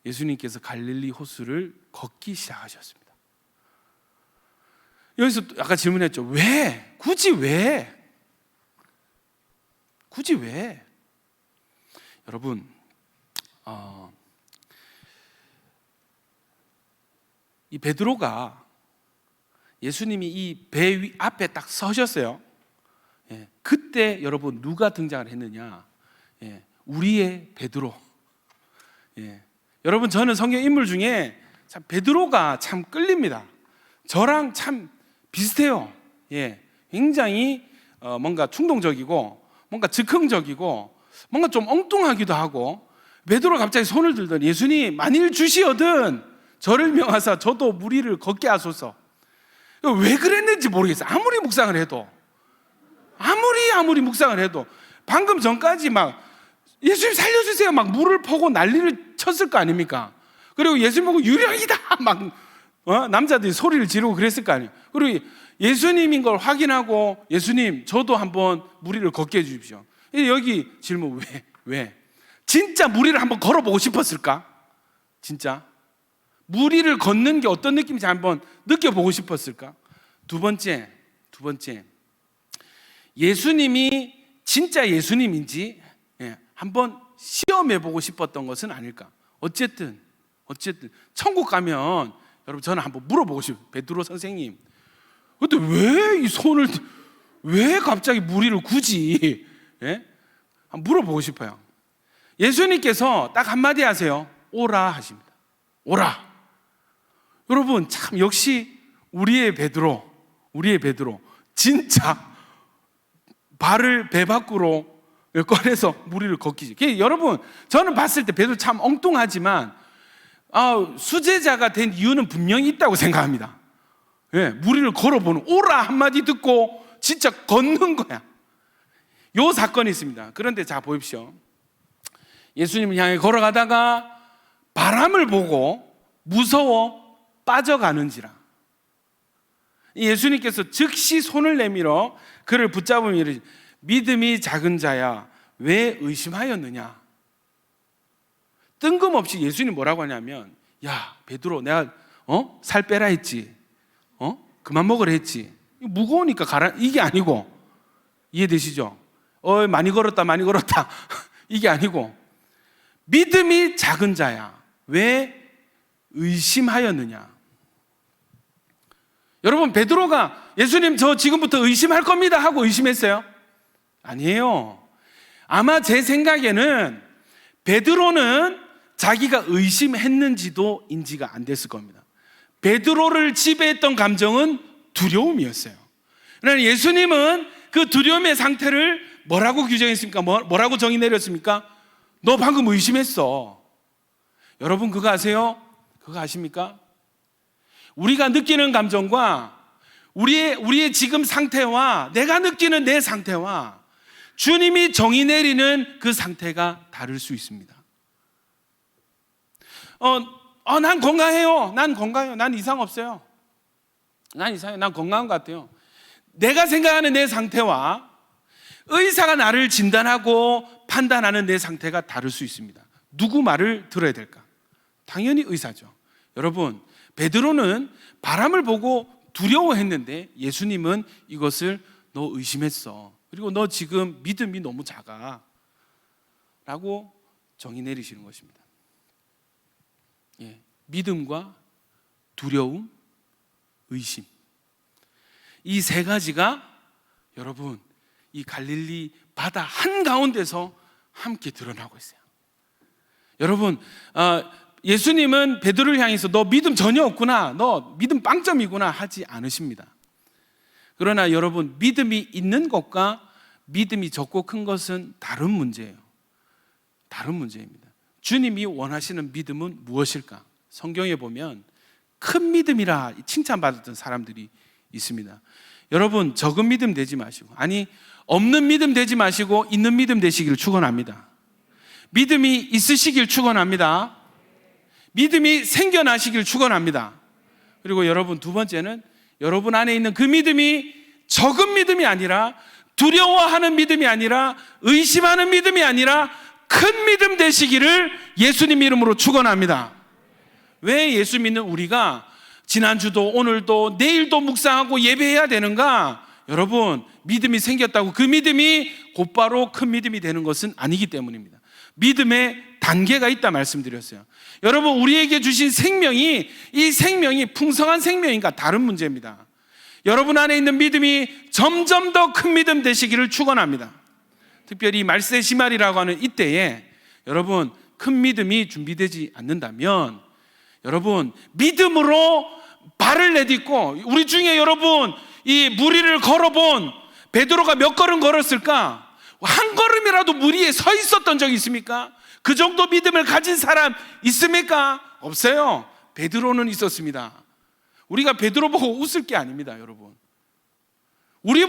예수님께서 갈릴리 호수를 걷기 시작하셨습니다. 여기서 아까 질문했죠. 왜? 굳이 왜? 여러분, 이 베드로가 예수님이 이 배 앞에 딱 서셨어요. 예, 그때 여러분 누가 등장을 했느냐? 예, 우리의 베드로. 예, 여러분 저는 성경 인물 중에 참 베드로가 참 끌립니다. 저랑 참 비슷해요. 예, 굉장히 뭔가 충동적이고 뭔가 즉흥적이고 뭔가 좀 엉뚱하기도 하고, 베드로가 갑자기 손을 들더니 예수님 만일 주시거든 저를 명하사 저도 무리를 걷게 하소서. 왜 그랬는지 모르겠어요. 아무리 묵상을 해도 아무리 묵상을 해도 방금 전까지 막 예수님 살려주세요 막 물을 퍼고 난리를 쳤을 거 아닙니까? 그리고 예수님 보고 유령이다 막 남자들이 소리를 지르고 그랬을 거 아니에요. 그리고 예수님인 걸 확인하고 예수님 저도 한번 무리를 걷게 해주십시오. 여기 질문, 왜? 진짜 무리를 한번 걸어보고 싶었을까? 진짜 무리를 걷는 게 어떤 느낌인지 한번 느껴보고 싶었을까? 두 번째, 예수님이 진짜 예수님인지 한번 시험해보고 싶었던 것은 아닐까? 어쨌든 천국 가면 여러분 저는 한번 물어보고 싶어요. 베드로 선생님, 근데 왜 갑자기 무리를 굳이 한번 물어보고 싶어요. 예수님께서 딱 한마디 하세요. 오라 하십니다. 오라. 여러분 참 역시 우리의 베드로 진짜 발을 배 밖으로 꺼내서 무리를 걷기지. 여러분 저는 봤을 때 베드로 참 엉뚱하지만 수제자가 된 이유는 분명히 있다고 생각합니다. 무리를 걸어보는, 오라 한마디 듣고 진짜 걷는 거야. 요 사건이 있습니다. 그런데 자 보십시오. 예수님을 향해 걸어가다가 바람을 보고 무서워 빠져가는지라. 예수님께서 즉시 손을 내밀어 그를 붙잡으며 이르시되 믿음이 작은 자야 왜 의심하였느냐. 뜬금없이 예수님이 뭐라고 하냐면, 야 베드로 내가 살 빼라 했지, 그만 먹으라 했지, 무거우니까 가라, 이게 아니고, 이해되시죠? 많이 걸었다 이게 아니고 믿음이 작은 자야 왜 의심하였느냐. 여러분 베드로가 예수님 저 지금부터 의심할 겁니다 하고 의심했어요? 아니에요. 아마 제 생각에는 베드로는 자기가 의심했는지도 인지가 안 됐을 겁니다. 베드로를 지배했던 감정은 두려움이었어요. 그러나 예수님은 그 두려움의 상태를 뭐라고 규정했습니까? 뭐라고 정의 내렸습니까? 너 방금 의심했어. 여러분 그거 아세요? 그거 아십니까? 우리가 느끼는 감정과 우리의 지금 상태와 내가 느끼는 내 상태와 주님이 정의 내리는 그 상태가 다를 수 있습니다. 난 건강해요. 난 이상 없어요. 난 건강한 것 같아요. 내가 생각하는 내 상태와 의사가 나를 진단하고 판단하는 내 상태가 다를 수 있습니다. 누구 말을 들어야 될까? 당연히 의사죠. 여러분 베드로는 바람을 보고 두려워했는데 예수님은 이것을 너 의심했어, 그리고 너 지금 믿음이 너무 작아 라고 정의 내리시는 것입니다. 믿음과 두려움, 의심, 이 세 가지가 여러분 이 갈릴리 바다 한가운데서 함께 드러나고 있어요. 여러분 예수님은 베드로를 향해서 너 믿음 전혀 없구나, 너 믿음 빵점이구나 하지 않으십니다. 그러나 여러분 믿음이 있는 것과 믿음이 적고 큰 것은 다른 문제예요. 다른 문제입니다. 주님이 원하시는 믿음은 무엇일까? 성경에 보면 큰 믿음이라 칭찬받았던 사람들이 있습니다. 여러분 적은 믿음 되지 마시고, 아니 없는 믿음 되지 마시고 있는 믿음 되시기를 축원합니다. 믿음이 있으시길 축원합니다. 믿음이 생겨나시길 축원합니다. 그리고 여러분 두 번째는 여러분 안에 있는 그 믿음이 적은 믿음이 아니라, 두려워하는 믿음이 아니라, 의심하는 믿음이 아니라 큰 믿음 되시기를 예수님 이름으로 축원합니다. 왜 예수 믿는 우리가 지난주도 오늘도 내일도 묵상하고 예배해야 되는가? 여러분 믿음이 생겼다고 그 믿음이 곧바로 큰 믿음이 되는 것은 아니기 때문입니다. 믿음의 단계가 있다 말씀드렸어요. 여러분 우리에게 주신 생명이, 이 생명이 풍성한 생명인가? 다른 문제입니다. 여러분 안에 있는 믿음이 점점 더 큰 믿음 되시기를 축원합니다. 특별히 말세시말이라고 하는 이때에 여러분 큰 믿음이 준비되지 않는다면 여러분 믿음으로 발을 내딛고, 우리 중에 여러분 이 무리를 걸어본 베드로가 몇 걸음 걸었을까? 한 걸음이라도 물 위에 서 있었던 적이 있습니까? 그 정도 믿음을 가진 사람 있습니까? 없어요. 베드로는 있었습니다. 우리가 베드로 보고 웃을 게 아닙니다, 여러분. 우리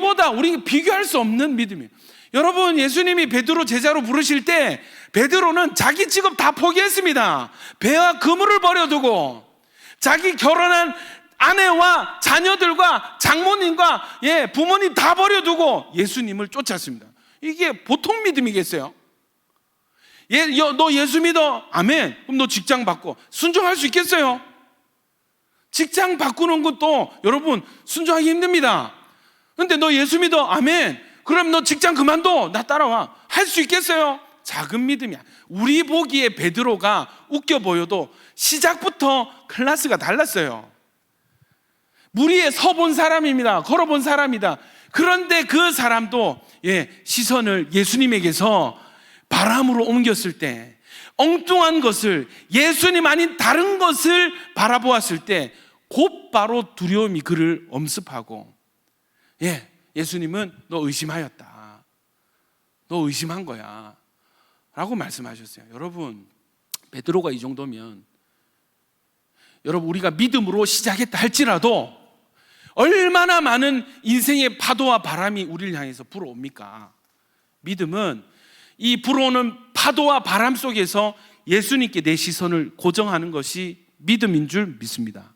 비교할 수 없는 믿음이에요. 여러분, 예수님이 베드로 제자로 부르실 때 베드로는 자기 직업 다 포기했습니다. 배와 그물을 버려두고 자기 결혼한 아내와 자녀들과 장모님과 부모님 다 버려두고 예수님을 쫓았습니다. 이게 보통 믿음이겠어요? 너 예수 믿어? 아멘. 그럼 너 직장 바꿔. 순종할 수 있겠어요? 직장 바꾸는 것도 여러분 순종하기 힘듭니다. 근데 너 예수 믿어? 아멘. 그럼 너 직장 그만둬. 나 따라와. 할 수 있겠어요? 작은 믿음이야. 우리 보기에 베드로가 웃겨 보여도 시작부터 클래스가 달랐어요. 물 위에 서본 사람입니다. 걸어본 사람이다. 그런데 그 사람도 시선을 예수님에게서 바람으로 옮겼을 때, 엉뚱한 것을, 예수님 아닌 다른 것을 바라보았을 때 곧바로 두려움이 그를 엄습하고, 예수님은 너 의심하였다. 너 의심한 거야 라고 말씀하셨어요. 여러분, 베드로가 이 정도면 여러분 우리가 믿음으로 시작했다 할지라도 얼마나 많은 인생의 파도와 바람이 우리를 향해서 불어옵니까? 믿음은 이 불어오는 파도와 바람 속에서 예수님께 내 시선을 고정하는 것이 믿음인 줄 믿습니다.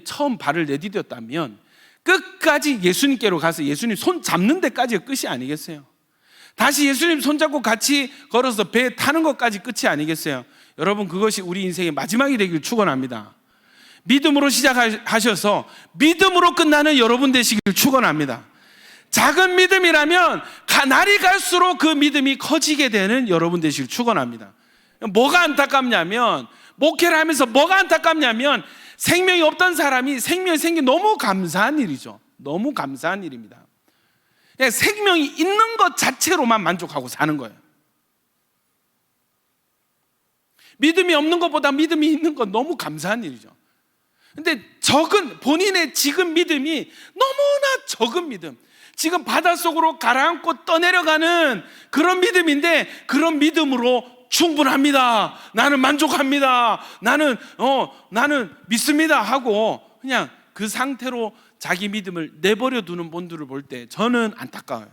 처음 발을 내디뎠다면 끝까지 예수님께로 가서 예수님 손 잡는 데까지가 끝이 아니겠어요? 다시 예수님 손잡고 같이 걸어서 배 타는 것까지 끝이 아니겠어요? 여러분, 그것이 우리 인생의 마지막이 되길 축원합니다. 믿음으로 시작하셔서 믿음으로 끝나는 여러분 되시길 축원합니다. 작은 믿음이라면 날이 갈수록 그 믿음이 커지게 되는 여러분 되시길 축원합니다. 뭐가 안타깝냐면, 목회를 하면서 뭐가 안타깝냐면 생명이 없던 사람이 생명이 생긴 너무 감사한 일이죠. 너무 감사한 일입니다. 생명이 있는 것 자체로만 만족하고 사는 거예요. 믿음이 없는 것보다 믿음이 있는 건 너무 감사한 일이죠. 근데 본인의 지금 믿음이 너무나 적은 믿음, 지금 바닷속으로 가라앉고 떠내려가는 그런 믿음인데, 그런 믿음으로 충분합니다, 나는 만족합니다, 나는 믿습니다 하고 그냥 그 상태로 자기 믿음을 내버려 두는 분들을 볼 때 저는 안타까워요.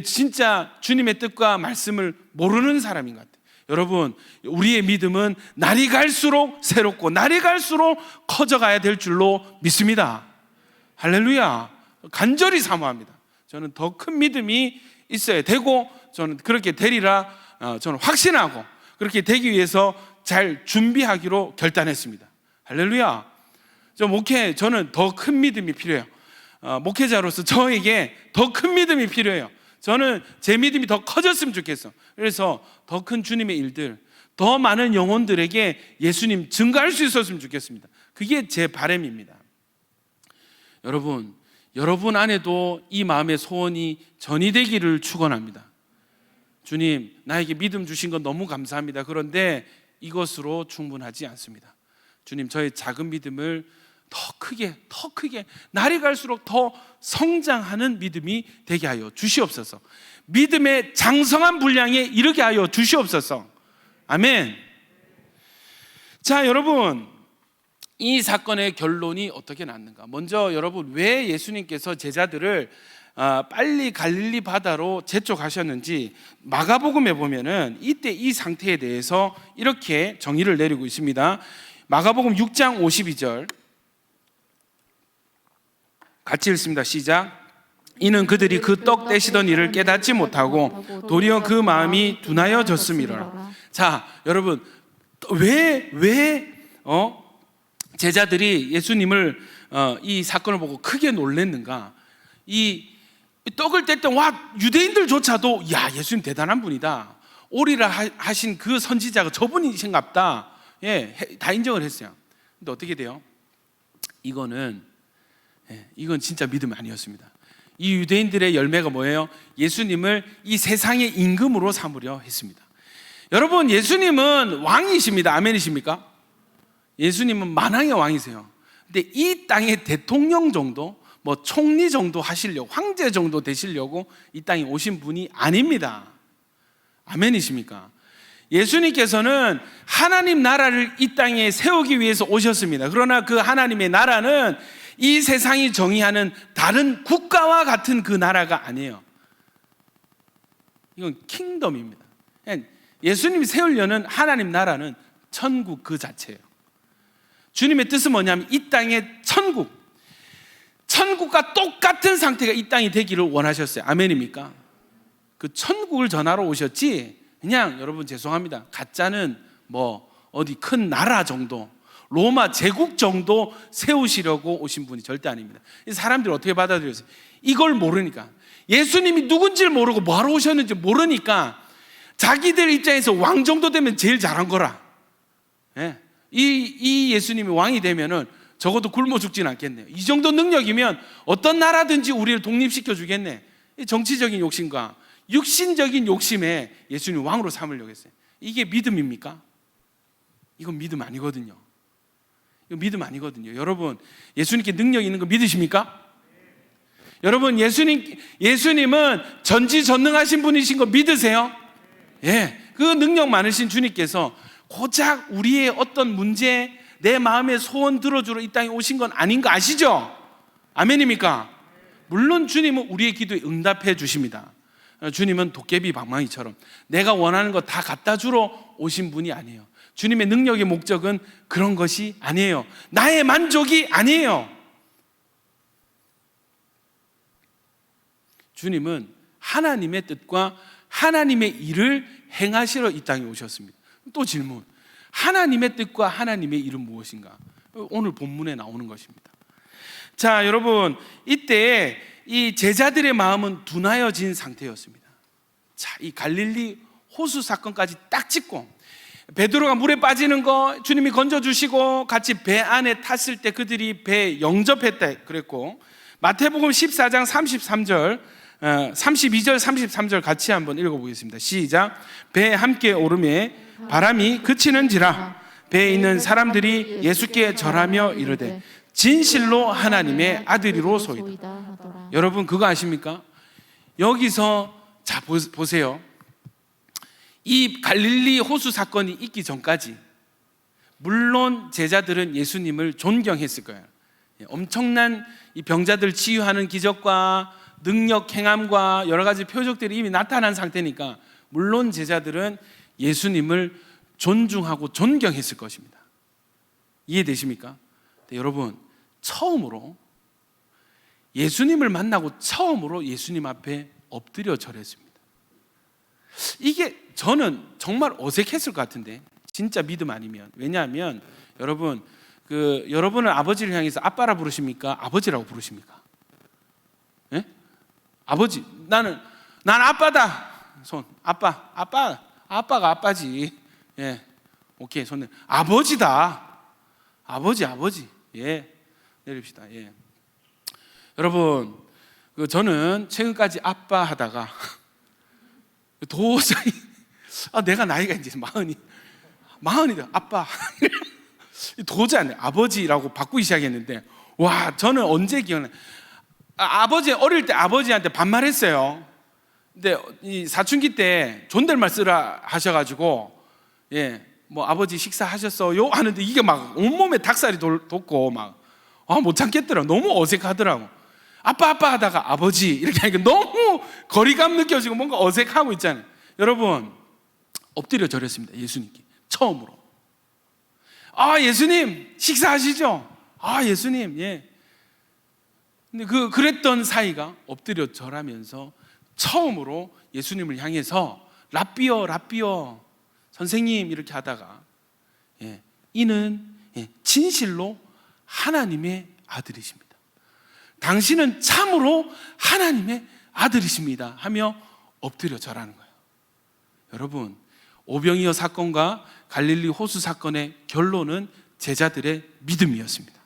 진짜 주님의 뜻과 말씀을 모르는 사람인 것 같아요. 여러분, 우리의 믿음은 날이 갈수록 새롭고 날이 갈수록 커져가야 될 줄로 믿습니다. 할렐루야. 간절히 사모합니다. 저는 더 큰 믿음이 있어야 되고, 저는 그렇게 되리라 저는 확신하고, 그렇게 되기 위해서 잘 준비하기로 결단했습니다. 할렐루야. 저는 더 큰 믿음이 필요해요. 목회자로서 저에게 더 큰 믿음이 필요해요. 저는 제 믿음이 더 커졌으면 좋겠어. 그래서 더 큰 주님의 일들, 더 많은 영혼들에게 예수님 증거할 수 있었으면 좋겠습니다. 그게 제 바람입니다. 여러분 안에도 이 마음의 소원이 전이되기를 축원합니다. 주님, 나에게 믿음 주신 건 너무 감사합니다. 그런데 이것으로 충분하지 않습니다. 주님, 저의 작은 믿음을 더 크게 날이 갈수록 더 성장하는 믿음이 되게 하여 주시옵소서. 믿음의 장성한 분량에 이르게 하여 주시옵소서. 아멘. 자, 여러분, 이 사건의 결론이 어떻게 났는가? 먼저 여러분, 왜 예수님께서 제자들을 빨리 갈릴리 바다로 재촉하셨는지 마가복음에 보면은 이때 이 상태에 대해서 이렇게 정의를 내리고 있습니다. 마가복음 6장 52절 같이 읽습니다. 시작. 이는 그들이 그 떡 떼시던 일을 깨닫지 못하고 도리어 그 마음이 둔하여졌음이로라. 자, 여러분, 왜 제자들이 예수님을 이 사건을 보고 크게 놀랐는가? 이 떡을 뗄 때 유대인들조차도 예수님 대단한 분이다, 오리라 하신 그 선지자가 저분이신갑다, 다 인정을 했어요. 근데 어떻게 돼요? 이거는 이건 진짜 믿음 아니었습니다. 이 유대인들의 열매가 뭐예요? 예수님을 이 세상의 임금으로 삼으려 했습니다. 여러분, 예수님은 왕이십니다. 아멘이십니까? 예수님은 만왕의 왕이세요. 근데 이 땅의 대통령 정도, 뭐 총리 정도 하시려고, 황제 정도 되시려고 이 땅에 오신 분이 아닙니다. 아멘이십니까? 예수님께서는 하나님 나라를 이 땅에 세우기 위해서 오셨습니다. 그러나 그 하나님의 나라는 이 세상이 정의하는 다른 국가와 같은 그 나라가 아니에요. 이건 킹덤입니다. 예수님이 세우려는 하나님 나라는 천국 그 자체예요. 주님의 뜻은 뭐냐면 이 땅의 천국과 똑같은 상태가 이 땅이 되기를 원하셨어요. 아멘입니까? 그 천국을 전하러 오셨지, 그냥 여러분 죄송합니다, 가짜는 뭐 어디 큰 나라 정도, 로마 제국 정도 세우시려고 오신 분이 절대 아닙니다. 사람들이 어떻게 받아들였어요? 이걸 모르니까, 예수님이 누군지를 모르고 뭐하러 오셨는지 모르니까 자기들 입장에서 왕 정도 되면 제일 잘한 거라. 이 예수님이 왕이 되면은 적어도 굶어 죽진 않겠네요. 이 정도 능력이면 어떤 나라든지 우리를 독립시켜 주겠네. 정치적인 욕심과 육신적인 욕심에 예수님 왕으로 삼으려고 했어요. 이게 믿음입니까? 이건 믿음 아니거든요. 이건 믿음 아니거든요. 여러분, 예수님께 능력 있는 거 믿으십니까? 여러분, 예수님은 전지전능하신 분이신 거 믿으세요? 그 능력 많으신 주님께서 고작 우리의 어떤 문제, 내 마음의 소원 들어주러 이 땅에 오신 건 아닌 거 아시죠? 아멘입니까? 물론 주님은 우리의 기도에 응답해 주십니다. 주님은 도깨비 방망이처럼 내가 원하는 거 다 갖다 주러 오신 분이 아니에요. 주님의 능력의 목적은 그런 것이 아니에요. 나의 만족이 아니에요. 주님은 하나님의 뜻과 하나님의 일을 행하시러 이 땅에 오셨습니다. 또 질문, 하나님의 뜻과 하나님의 일은 무엇인가? 오늘 본문에 나오는 것입니다. 자, 여러분, 이때 이 제자들의 마음은 둔하여진 상태였습니다. 자, 이 갈릴리 호수 사건까지 딱 짚고, 베드로가 물에 빠지는 거 주님이 건져주시고 같이 배 안에 탔을 때 그들이 배 영접했다 그랬고, 마태복음 14장 33절 32절 33절 같이 한번 읽어보겠습니다. 시작. 배에 함께 오르매 바람이 그치는지라 배에 있는 사람들이 예수께 절하며 이르되 진실로 하나님의 아들이로소이다. 여러분, 그거 아십니까? 여기서 자 보세요. 이 갈릴리 호수 사건이 있기 전까지 물론 제자들은 예수님을 존경했을 거예요. 엄청난 이 병자들 치유하는 기적과 능력 행함과 여러 가지 표적들이 이미 나타난 상태니까 물론 제자들은 예수님을 존중하고 존경했을 것입니다. 이해되십니까? 여러분, 처음으로 예수님을 만나고 처음으로 예수님 앞에 엎드려 절했습니다. 이게 저는 정말 어색했을 것 같은데, 진짜 믿음 아니면. 왜냐하면 여러분, 여러분은 아버지를 향해서 아빠라 부르십니까? 아버지라고 부르십니까? 예? 아버지, 난 아빠다. 손, 아빠가 아빠지. 예, 오케이, 손. 아버지다. 아버지. 예, 내립시다. 예. 여러분, 저는 최근까지 아빠 하다가 도저히 내가 나이가 이제 마흔이다. 아빠 도저히 안 돼. 아버지라고 바꾸기 시작했는데, 와, 저는 언제 기억나요? 아버지 어릴 때 아버지한테 반말했어요. 근데 이 사춘기 때 존댓말 쓰라 하셔가지고, 예, 뭐 아버지 식사하셨어요? 하는데 이게 막 온몸에 닭살이 돋고 막 못 참겠더라고. 너무 어색하더라고. 아빠 하다가 아버지 이렇게 하니까 너무 거리감 느껴지고 뭔가 어색하고 있잖아요. 여러분, 엎드려 절했습니다. 예수님께 처음으로. 예수님 식사하시죠? 예수님, 예. 근데 그랬던 사이가 엎드려 절하면서 처음으로 예수님을 향해서 라삐어 선생님 이렇게 하다가, 예, 이는 진실로 하나님의 아들이십니다. 당신은 참으로 하나님의 아들이십니다 하며 엎드려 절하는 거예요. 여러분, 오병이어 사건과 갈릴리 호수 사건의 결론은 제자들의 믿음이었습니다.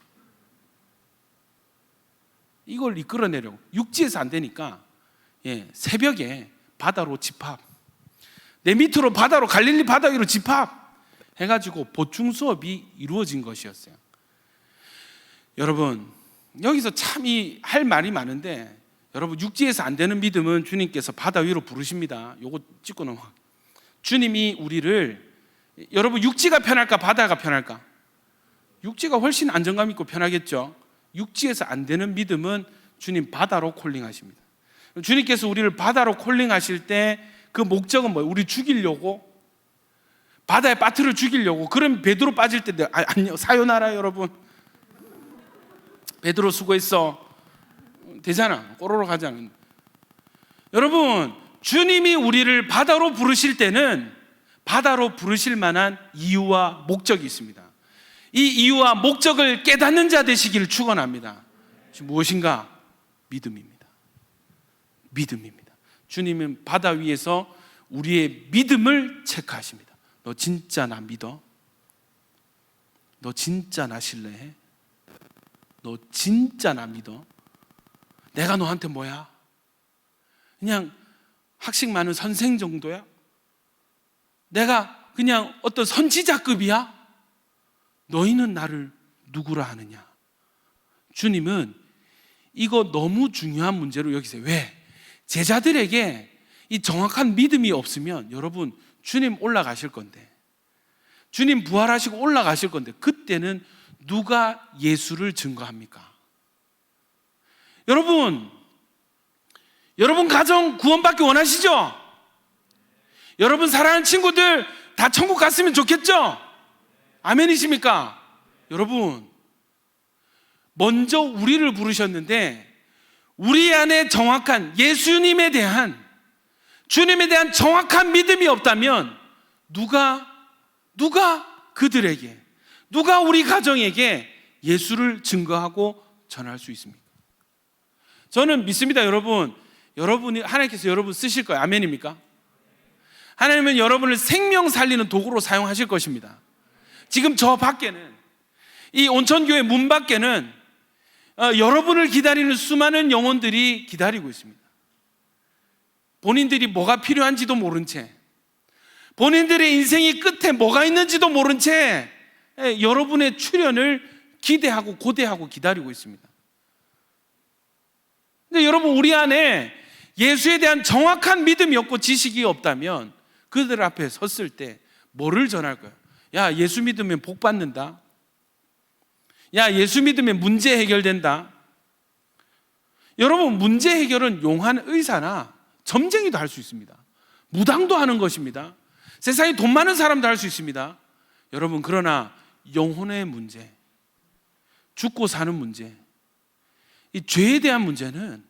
이걸 이끌어내려고 육지에서 안 되니까 새벽에 바다로 집합, 내 밑으로 바다로 갈릴리 바다 위로 집합 해가지고 보충 수업이 이루어진 것이었어요. 여러분 여기서 참 할 말이 많은데, 여러분 육지에서 안 되는 믿음은 주님께서 바다 위로 부르십니다. 요거 찍고 넘어가. 주님이 우리를, 여러분 육지가 편할까 바다가 편할까? 육지가 훨씬 안정감 있고 편하겠죠. 육지에서 안 되는 믿음은 주님 바다로 콜링하십니다. 주님께서 우리를 바다로 콜링하실 때 그 목적은 뭐예요? 우리 죽이려고, 바다에 빠뜨려 죽이려고. 그럼 베드로 빠질 때 안녕 사요나라 여러분, 베드로 수고했어 되잖아, 꼬로로 가지 않는. 여러분 주님이 우리를 바다로 부르실 때는 바다로 부르실 만한 이유와 목적이 있습니다. 이 이유와 목적을 깨닫는 자 되시기를 축원합니다. 무엇인가? 믿음입니다. 믿음입니다. 주님은 바다 위에서 우리의 믿음을 체크하십니다. 너 진짜 나 믿어? 너 진짜 나 신뢰해? 너 진짜 나 믿어? 내가 너한테 뭐야? 그냥 학식 많은 선생 정도야? 내가 그냥 어떤 선지자급이야? 너희는 나를 누구라 하느냐? 주님은 이거 너무 중요한 문제로 여기세요. 왜? 제자들에게 이 정확한 믿음이 없으면 여러분 주님 올라가실 건데, 주님 부활하시고 올라가실 건데, 그때는 누가 예수를 증거합니까? 여러분 가정 구원받기 원하시죠? 여러분 사랑하는 친구들 다 천국 갔으면 좋겠죠? 아멘이십니까? 여러분 먼저 우리를 부르셨는데, 우리 안에 정확한 예수님에 대한, 주님에 대한 정확한 믿음이 없다면 누가 그들에게, 누가 우리 가정에게 예수를 증거하고 전할 수 있습니까? 저는 믿습니다. 여러분이 하나님께서 여러분 쓰실 거예요. 아멘입니까? 하나님은 여러분을 생명 살리는 도구로 사용하실 것입니다. 지금 저 밖에는, 이 온천교회 문 밖에는 여러분을 기다리는 수많은 영혼들이 기다리고 있습니다. 본인들이 뭐가 필요한지도 모른 채, 본인들의 인생이 끝에 뭐가 있는지도 모른 채 여러분의 출현을 기대하고 고대하고 기다리고 있습니다. 근데 여러분 우리 안에 예수에 대한 정확한 믿음이 없고 지식이 없다면 그들 앞에 섰을 때 뭐를 전할 거예요? 야, 예수 믿으면 복 받는다. 야, 예수 믿으면 문제 해결된다. 여러분 문제 해결은 용한 의사나 점쟁이도 할 수 있습니다. 무당도 하는 것입니다. 세상에 돈 많은 사람도 할 수 있습니다. 여러분 그러나 영혼의 문제, 죽고 사는 문제, 이 죄에 대한 문제는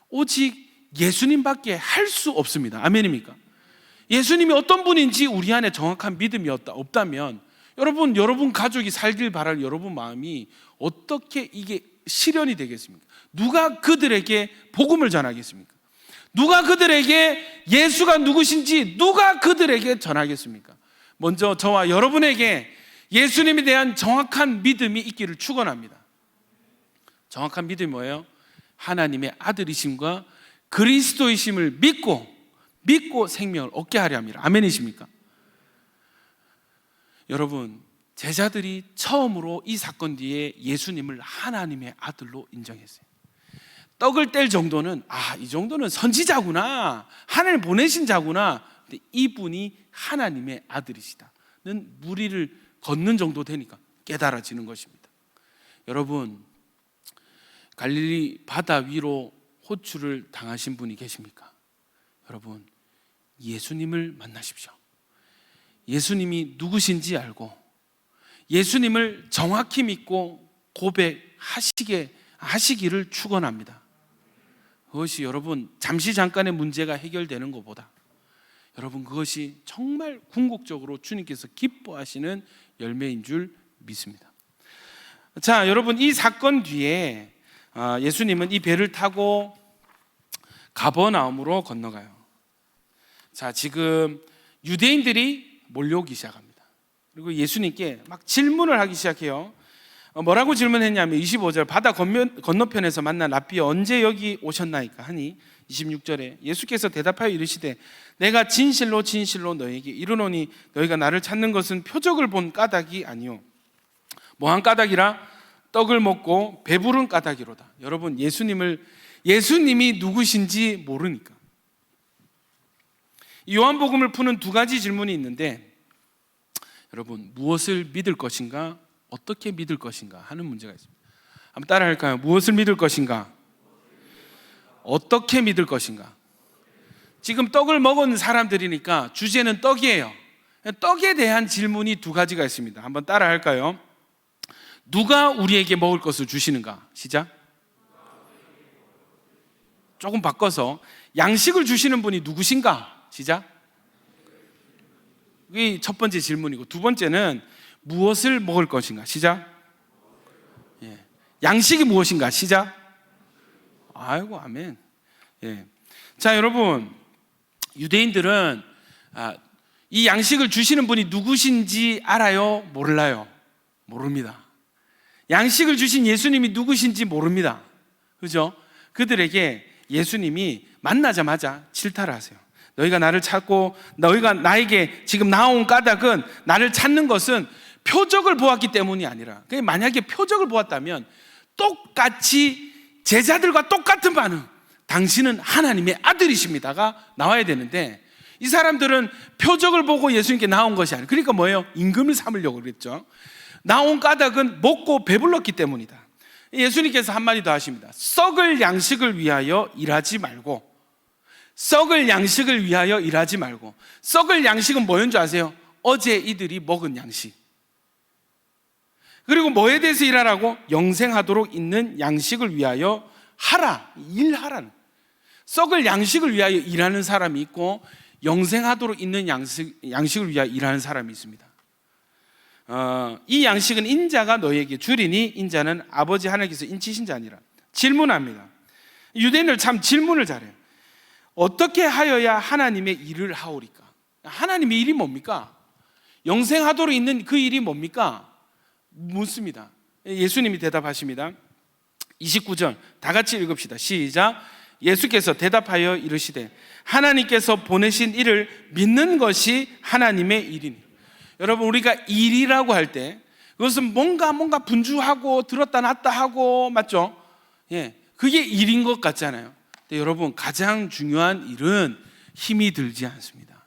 오직 예수님밖에 할 수 없습니다. 아멘입니까? 예수님이 어떤 분인지 우리 안에 정확한 믿음이 없다면 여러분 가족이 살길 바랄 여러분 마음이 어떻게 이게 실현이 되겠습니까? 누가 그들에게 복음을 전하겠습니까? 누가 그들에게 예수가 누구신지 누가 그들에게 전하겠습니까? 먼저 저와 여러분에게 예수님에 대한 정확한 믿음이 있기를 축원합니다. 정확한 믿음이 뭐예요? 하나님의 아들이심과 그리스도이심을 믿고 생명을 얻게 하려 합니다. 아멘이십니까? 여러분 제자들이 처음으로 이 사건 뒤에 예수님을 하나님의 아들로 인정했어요. 떡을 뗄 정도는, 이 정도는 선지자구나, 하늘 보내신 자구나. 근데 이분이 하나님의 아들이시다는 무리를 걷는 정도 되니까 깨달아지는 것입니다. 여러분 갈릴리 바다 위로 호출을 당하신 분이 계십니까? 여러분 예수님을 만나십시오. 예수님이 누구신지 알고 예수님을 정확히 믿고 고백하시기를 축원합니다. 그것이 여러분 잠깐의 문제가 해결되는 것보다 여러분 그것이 정말 궁극적으로 주님께서 기뻐하시는 열매인 줄 믿습니다. 자, 여러분 이 사건 뒤에 예수님은 이 배를 타고 가버나움으로 건너가요. 자, 지금 유대인들이 몰려오기 시작합니다. 그리고 예수님께 막 질문을 하기 시작해요. 뭐라고 질문했냐면 25절 바다 건너편에서 만난 랍비여 언제 여기 오셨나이까 하니 26절에 예수께서 대답하여 이르시되 내가 진실로 진실로 너에게 이르노니 너희가 나를 찾는 것은 표적을 본 까닭이 아니요 뭐한 까닭이라 떡을 먹고 배부른 까닭이로다. 여러분 예수님이 누구신지 모르니까. 요한복음을 푸는 두 가지 질문이 있는데 여러분 무엇을 믿을 것인가 어떻게 믿을 것인가 하는 문제가 있습니다. 한번 따라 할까요? 무엇을 믿을 것인가 어떻게 믿을 것인가. 지금 떡을 먹은 사람들이니까 주제는 떡이에요. 떡에 대한 질문이 두 가지가 있습니다. 한번 따라 할까요? 누가 우리에게 먹을 것을 주시는가? 시작. 조금 바꿔서 양식을 주시는 분이 누구신가? 시작. 이게 첫 번째 질문이고 두 번째는 무엇을 먹을 것인가? 시작. 예. 양식이 무엇인가? 시작. 아이고 아멘. 예. 자 여러분 유대인들은 이 양식을 주시는 분이 누구신지 알아요? 몰라요? 모릅니다. 양식을 주신 예수님이 누구신지 모릅니다. 그죠? 그들에게 예수님이 만나자마자 질타를 하세요. 너희가 나를 찾고 너희가 나에게 지금 나온 까닭은 나를 찾는 것은 표적을 보았기 때문이 아니라 만약에 표적을 보았다면 똑같이 제자들과 똑같은 반응 당신은 하나님의 아들이십니다가 나와야 되는데 이 사람들은 표적을 보고 예수님께 나온 것이 아니에요. 그러니까 뭐예요? 임금을 삼으려고 그랬죠. 나온 까닭은 먹고 배불렀기 때문이다. 예수님께서 한마디 더 하십니다. 썩을 양식을 위하여 일하지 말고 썩을 양식을 위하여 일하지 말고 썩을 양식은 뭐였는 줄 아세요? 어제 이들이 먹은 양식. 그리고 뭐에 대해서 일하라고? 영생하도록 있는 양식을 위하여 하라, 일하라는. 썩을 양식을 위하여 일하는 사람이 있고 영생하도록 있는 양식을 위하여 일하는 사람이 있습니다. 이 양식은 인자가 너희에게 주리니 인자는 아버지 하나님께서 인치신 자니라. 질문합니다. 유대인들 참 질문을 잘해요. 어떻게 하여야 하나님의 일을 하오리까? 하나님의 일이 뭡니까? 영생하도록 있는 그 일이 뭡니까? 묻습니다. 예수님이 대답하십니다. 29절 다 같이 읽읍시다. 시작. 예수께서 대답하여 이르시되 하나님께서 보내신 이를 믿는 것이 하나님의 일이니. 여러분 우리가 일이라고 할 때 그것은 뭔가 분주하고 들었다 놨다 하고 맞죠? 예, 그게 일인 것 같잖아요. 근데 여러분 가장 중요한 일은 힘이 들지 않습니다.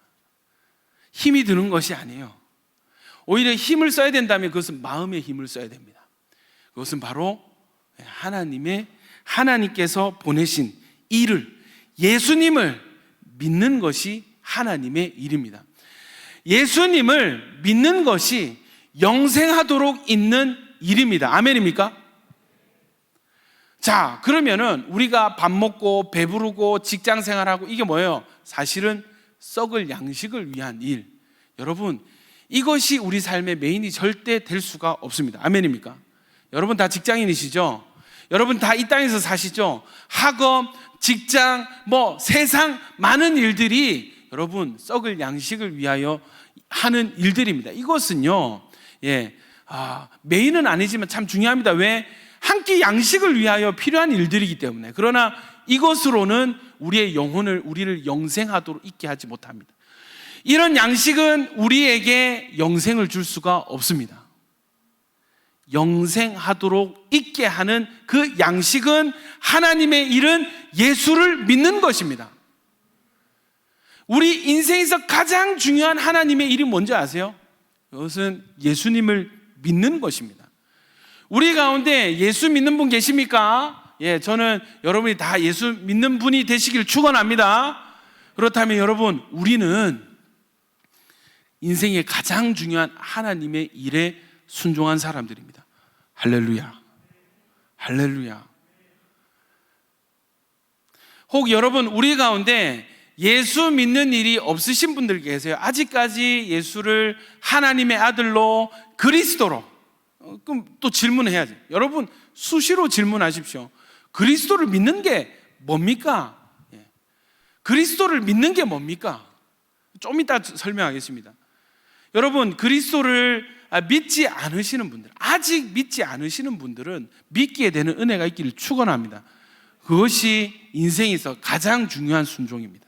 힘이 드는 것이 아니에요. 오히려 힘을 써야 된다면 그것은 마음의 힘을 써야 됩니다. 그것은 바로 하나님께서 보내신 일을 예수님을 믿는 것이 하나님의 일입니다. 예수님을 믿는 것이 영생하도록 있는 일입니다. 아멘입니까? 자, 그러면은 우리가 밥 먹고 배부르고 직장 생활하고 이게 뭐예요? 사실은 썩을 양식을 위한 일. 여러분, 이것이 우리 삶의 메인이 절대 될 수가 없습니다. 아멘입니까? 여러분 다 직장인이시죠? 여러분 다 이 땅에서 사시죠? 학업, 직장, 세상 많은 일들이 여러분 썩을 양식을 위하여 하는 일들입니다. 이것은요, 메인은 아니지만 참 중요합니다. 왜? 한 끼 양식을 위하여 필요한 일들이기 때문에. 그러나 이것으로는 우리의 영혼을 우리를 영생하도록 있게 하지 못합니다. 이런 양식은 우리에게 영생을 줄 수가 없습니다. 영생하도록 있게 하는 그 양식은 하나님의 일은 예수를 믿는 것입니다. 우리 인생에서 가장 중요한 하나님의 일이 뭔지 아세요? 그것은 예수님을 믿는 것입니다. 우리 가운데 예수 믿는 분 계십니까? 저는 여러분이 다 예수 믿는 분이 되시길 축원합니다. 그렇다면 여러분, 우리는 인생의 가장 중요한 하나님의 일에 순종한 사람들입니다. 할렐루야. 할렐루야. 혹 여러분 우리 가운데 예수 믿는 일이 없으신 분들 계세요. 아직까지 예수를 하나님의 아들로 그리스도로. 그럼 또 질문해야지. 여러분 수시로 질문하십시오. 그리스도를 믿는 게 뭡니까? 그리스도를 믿는 게 뭡니까? 좀 이따 설명하겠습니다. 여러분 그리스도를 믿지 않으시는 분들, 아직 믿지 않으시는 분들은 믿기에 되는 은혜가 있기를 축원합니다. 그것이 인생에서 가장 중요한 순종입니다.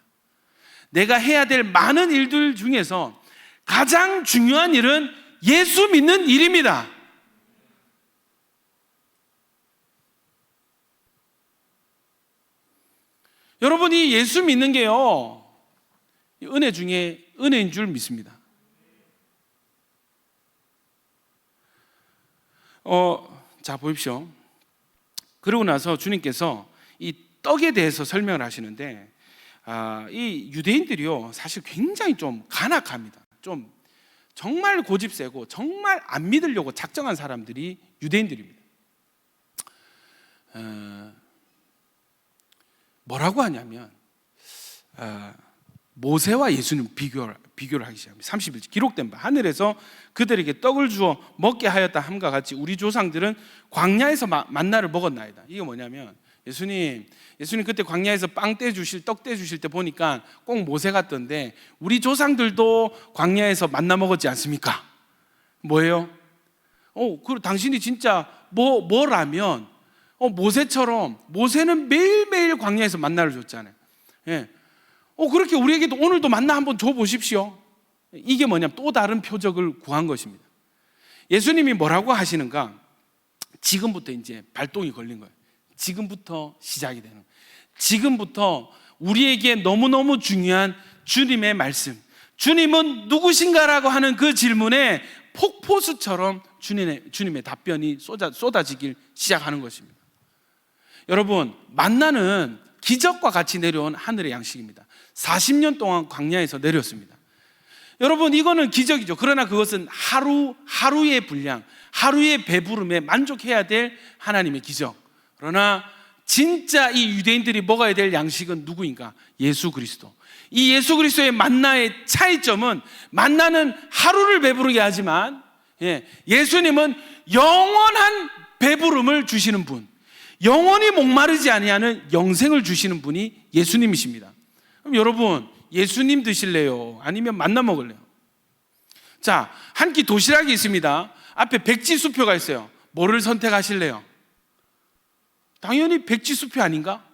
내가 해야 될 많은 일들 중에서 가장 중요한 일은 예수 믿는 일입니다. 여러분이 예수 믿는 게요, 은혜 중에 은혜인 줄 믿습니다. 자, 보십시오. 그러고 나서 주님께서 이 떡에 대해서 설명을 하시는데, 이 유대인들이요, 사실 굉장히 좀 간악합니다. 좀 정말 고집세고 정말 안 믿으려고 작정한 사람들이 유대인들입니다. 뭐라고 하냐면, 모세와 예수님 비교를 하기 시작합니다. 31절 기록된 바, 하늘에서 그들에게 떡을 주어 먹게 하였다 함과 같이 우리 조상들은 광야에서 만나를 먹었나이다. 이게 뭐냐면, 예수님 그때 광야에서 빵 떼주실, 떡 떼주실 때 보니까 꼭 모세 같던데, 우리 조상들도 광야에서 만나 먹었지 않습니까? 뭐예요? 그리고 당신이 진짜 뭐라면, 모세처럼, 모세는 매일매일 광야에서 만나를 줬잖아요. 예. 그렇게 우리에게도 오늘도 만나 한번 줘 보십시오. 이게 뭐냐면 또 다른 표적을 구한 것입니다. 예수님이 뭐라고 하시는가? 지금부터 이제 발동이 걸린 거예요. 지금부터 시작이 되는 거예요. 지금부터 우리에게 너무너무 중요한 주님의 말씀, 주님은 누구신가라고 하는 그 질문에 폭포수처럼 주님의 답변이 쏟아지길 시작하는 것입니다. 여러분, 만나는 기적과 같이 내려온 하늘의 양식입니다. 40년 동안 광야에서 내렸습니다. 여러분, 이거는 기적이죠. 그러나 그것은 하루의 분량, 하루의 배부름에 만족해야 될 하나님의 기적. 그러나 진짜 이 유대인들이 먹어야 될 양식은 누구인가? 예수 그리스도. 이 예수 그리스도의 만나의 차이점은, 만나는 하루를 배부르게 하지만, 예수님은 영원한 배부름을 주시는 분, 영원히 목마르지 아니하는 영생을 주시는 분이 예수님이십니다. 그럼 여러분, 예수님 드실래요? 아니면 만나 먹을래요? 자, 한 끼 도시락이 있습니다. 앞에 백지수표가 있어요. 뭐를 선택하실래요? 당연히 백지수표 아닌가?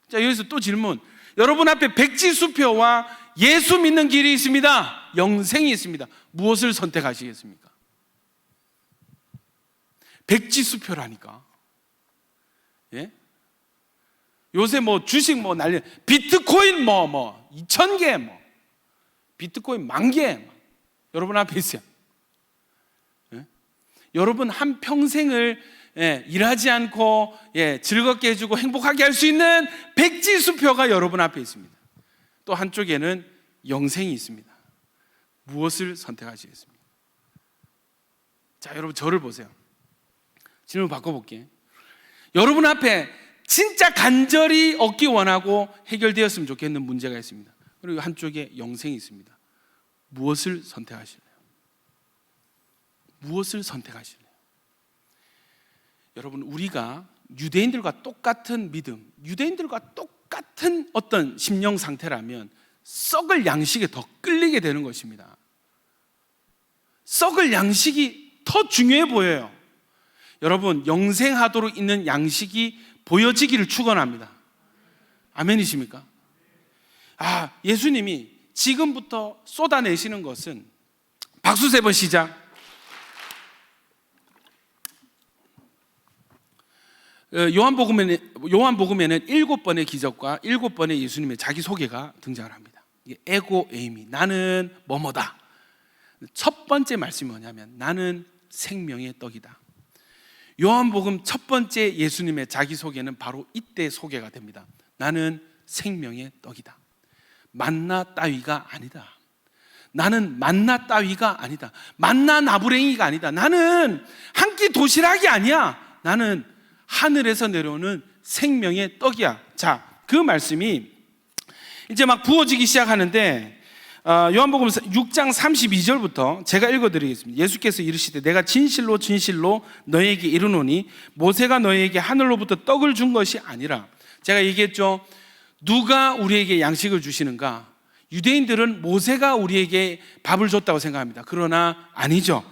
자, 여기서 또 질문. 여러분 앞에 백지수표와 예수 믿는 길이 있습니다. 영생이 있습니다. 무엇을 선택하시겠습니까? 백지수표라니까. 예? 요새 주식 난리, 비트코인 2,000개, 비트코인 10,000개 여러분 앞에 있어요. 예? 여러분 한 평생을 일하지 않고 즐겁게 해주고 행복하게 할 수 있는 백지수표가 여러분 앞에 있습니다. 또 한쪽에는 영생이 있습니다. 무엇을 선택하시겠습니까? 자, 여러분 저를 보세요. 질문 바꿔볼게요. 여러분 앞에 진짜 간절히 얻기 원하고 해결되었으면 좋겠는 문제가 있습니다. 그리고 한쪽에 영생이 있습니다. 무엇을 선택하실래요? 무엇을 선택하실래요? 여러분, 우리가 유대인들과 똑같은 믿음, 유대인들과 똑같은 어떤 심령 상태라면 썩을 양식에 더 끌리게 되는 것입니다. 썩을 양식이 더 중요해 보여요. 여러분, 영생하도록 있는 양식이 보여지기를 축원합니다. 아멘이십니까? 예수님이 지금부터 쏟아내시는 것은, 박수 3번 시작. 요한복음에는 7번의 기적과 7번의 예수님의 자기소개가 등장을 합니다. 에고 에이미, 나는 뭐뭐다. 첫 번째 말씀이 뭐냐면, 나는 생명의 떡이다. 요한복음 첫 번째 예수님의 자기소개는 바로 이때 소개가 됩니다. 나는 생명의 떡이다. 만나 따위가 아니다. 나는 만나 따위가 아니다. 만나 나부랭이가 아니다. 나는 한 끼 도시락이 아니야. 나는 하늘에서 내려오는 생명의 떡이야. 자, 그 말씀이 이제 막 부어지기 시작하는데, 요한복음 6장 32절부터 제가 읽어드리겠습니다. 예수께서 이르시되 내가 진실로 진실로 너에게 이르노니 모세가 너에게 하늘로부터 떡을 준 것이 아니라, 제가 얘기했죠. 누가 우리에게 양식을 주시는가? 유대인들은 모세가 우리에게 밥을 줬다고 생각합니다. 그러나 아니죠.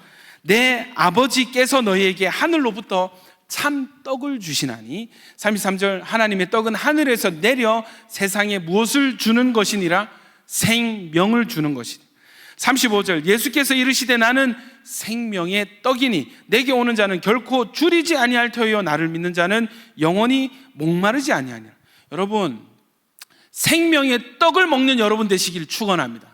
내 아버지께서 너희에게 하늘로부터 참 떡을 주시나니 33절 하나님의 떡은 하늘에서 내려 세상에 무엇을 주는 것이니라 생명을 주는 것이니 35절 예수께서 이르시되 나는 생명의 떡이니 내게 오는 자는 결코 줄이지 아니할 터이요 나를 믿는 자는 영원히 목마르지 아니하니라. 여러분 생명의 떡을 먹는 여러분 되시길 축원합니다.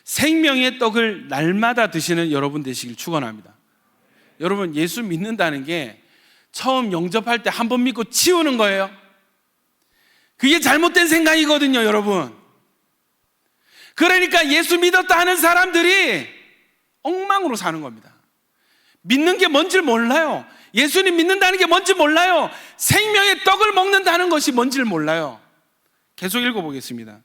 생명의 떡을 날마다 드시는 여러분 되시길 축원합니다. 여러분 예수 믿는다는 게 처음 영접할 때 한 번 믿고 치우는 거예요. 그게 잘못된 생각이거든요, 여러분. 그러니까 예수 믿었다 하는 사람들이 엉망으로 사는 겁니다. 믿는 게 뭔지 몰라요. 예수님 믿는다는 게 뭔지 몰라요. 생명의 떡을 먹는다는 것이 뭔지를 몰라요. 계속 읽어보겠습니다.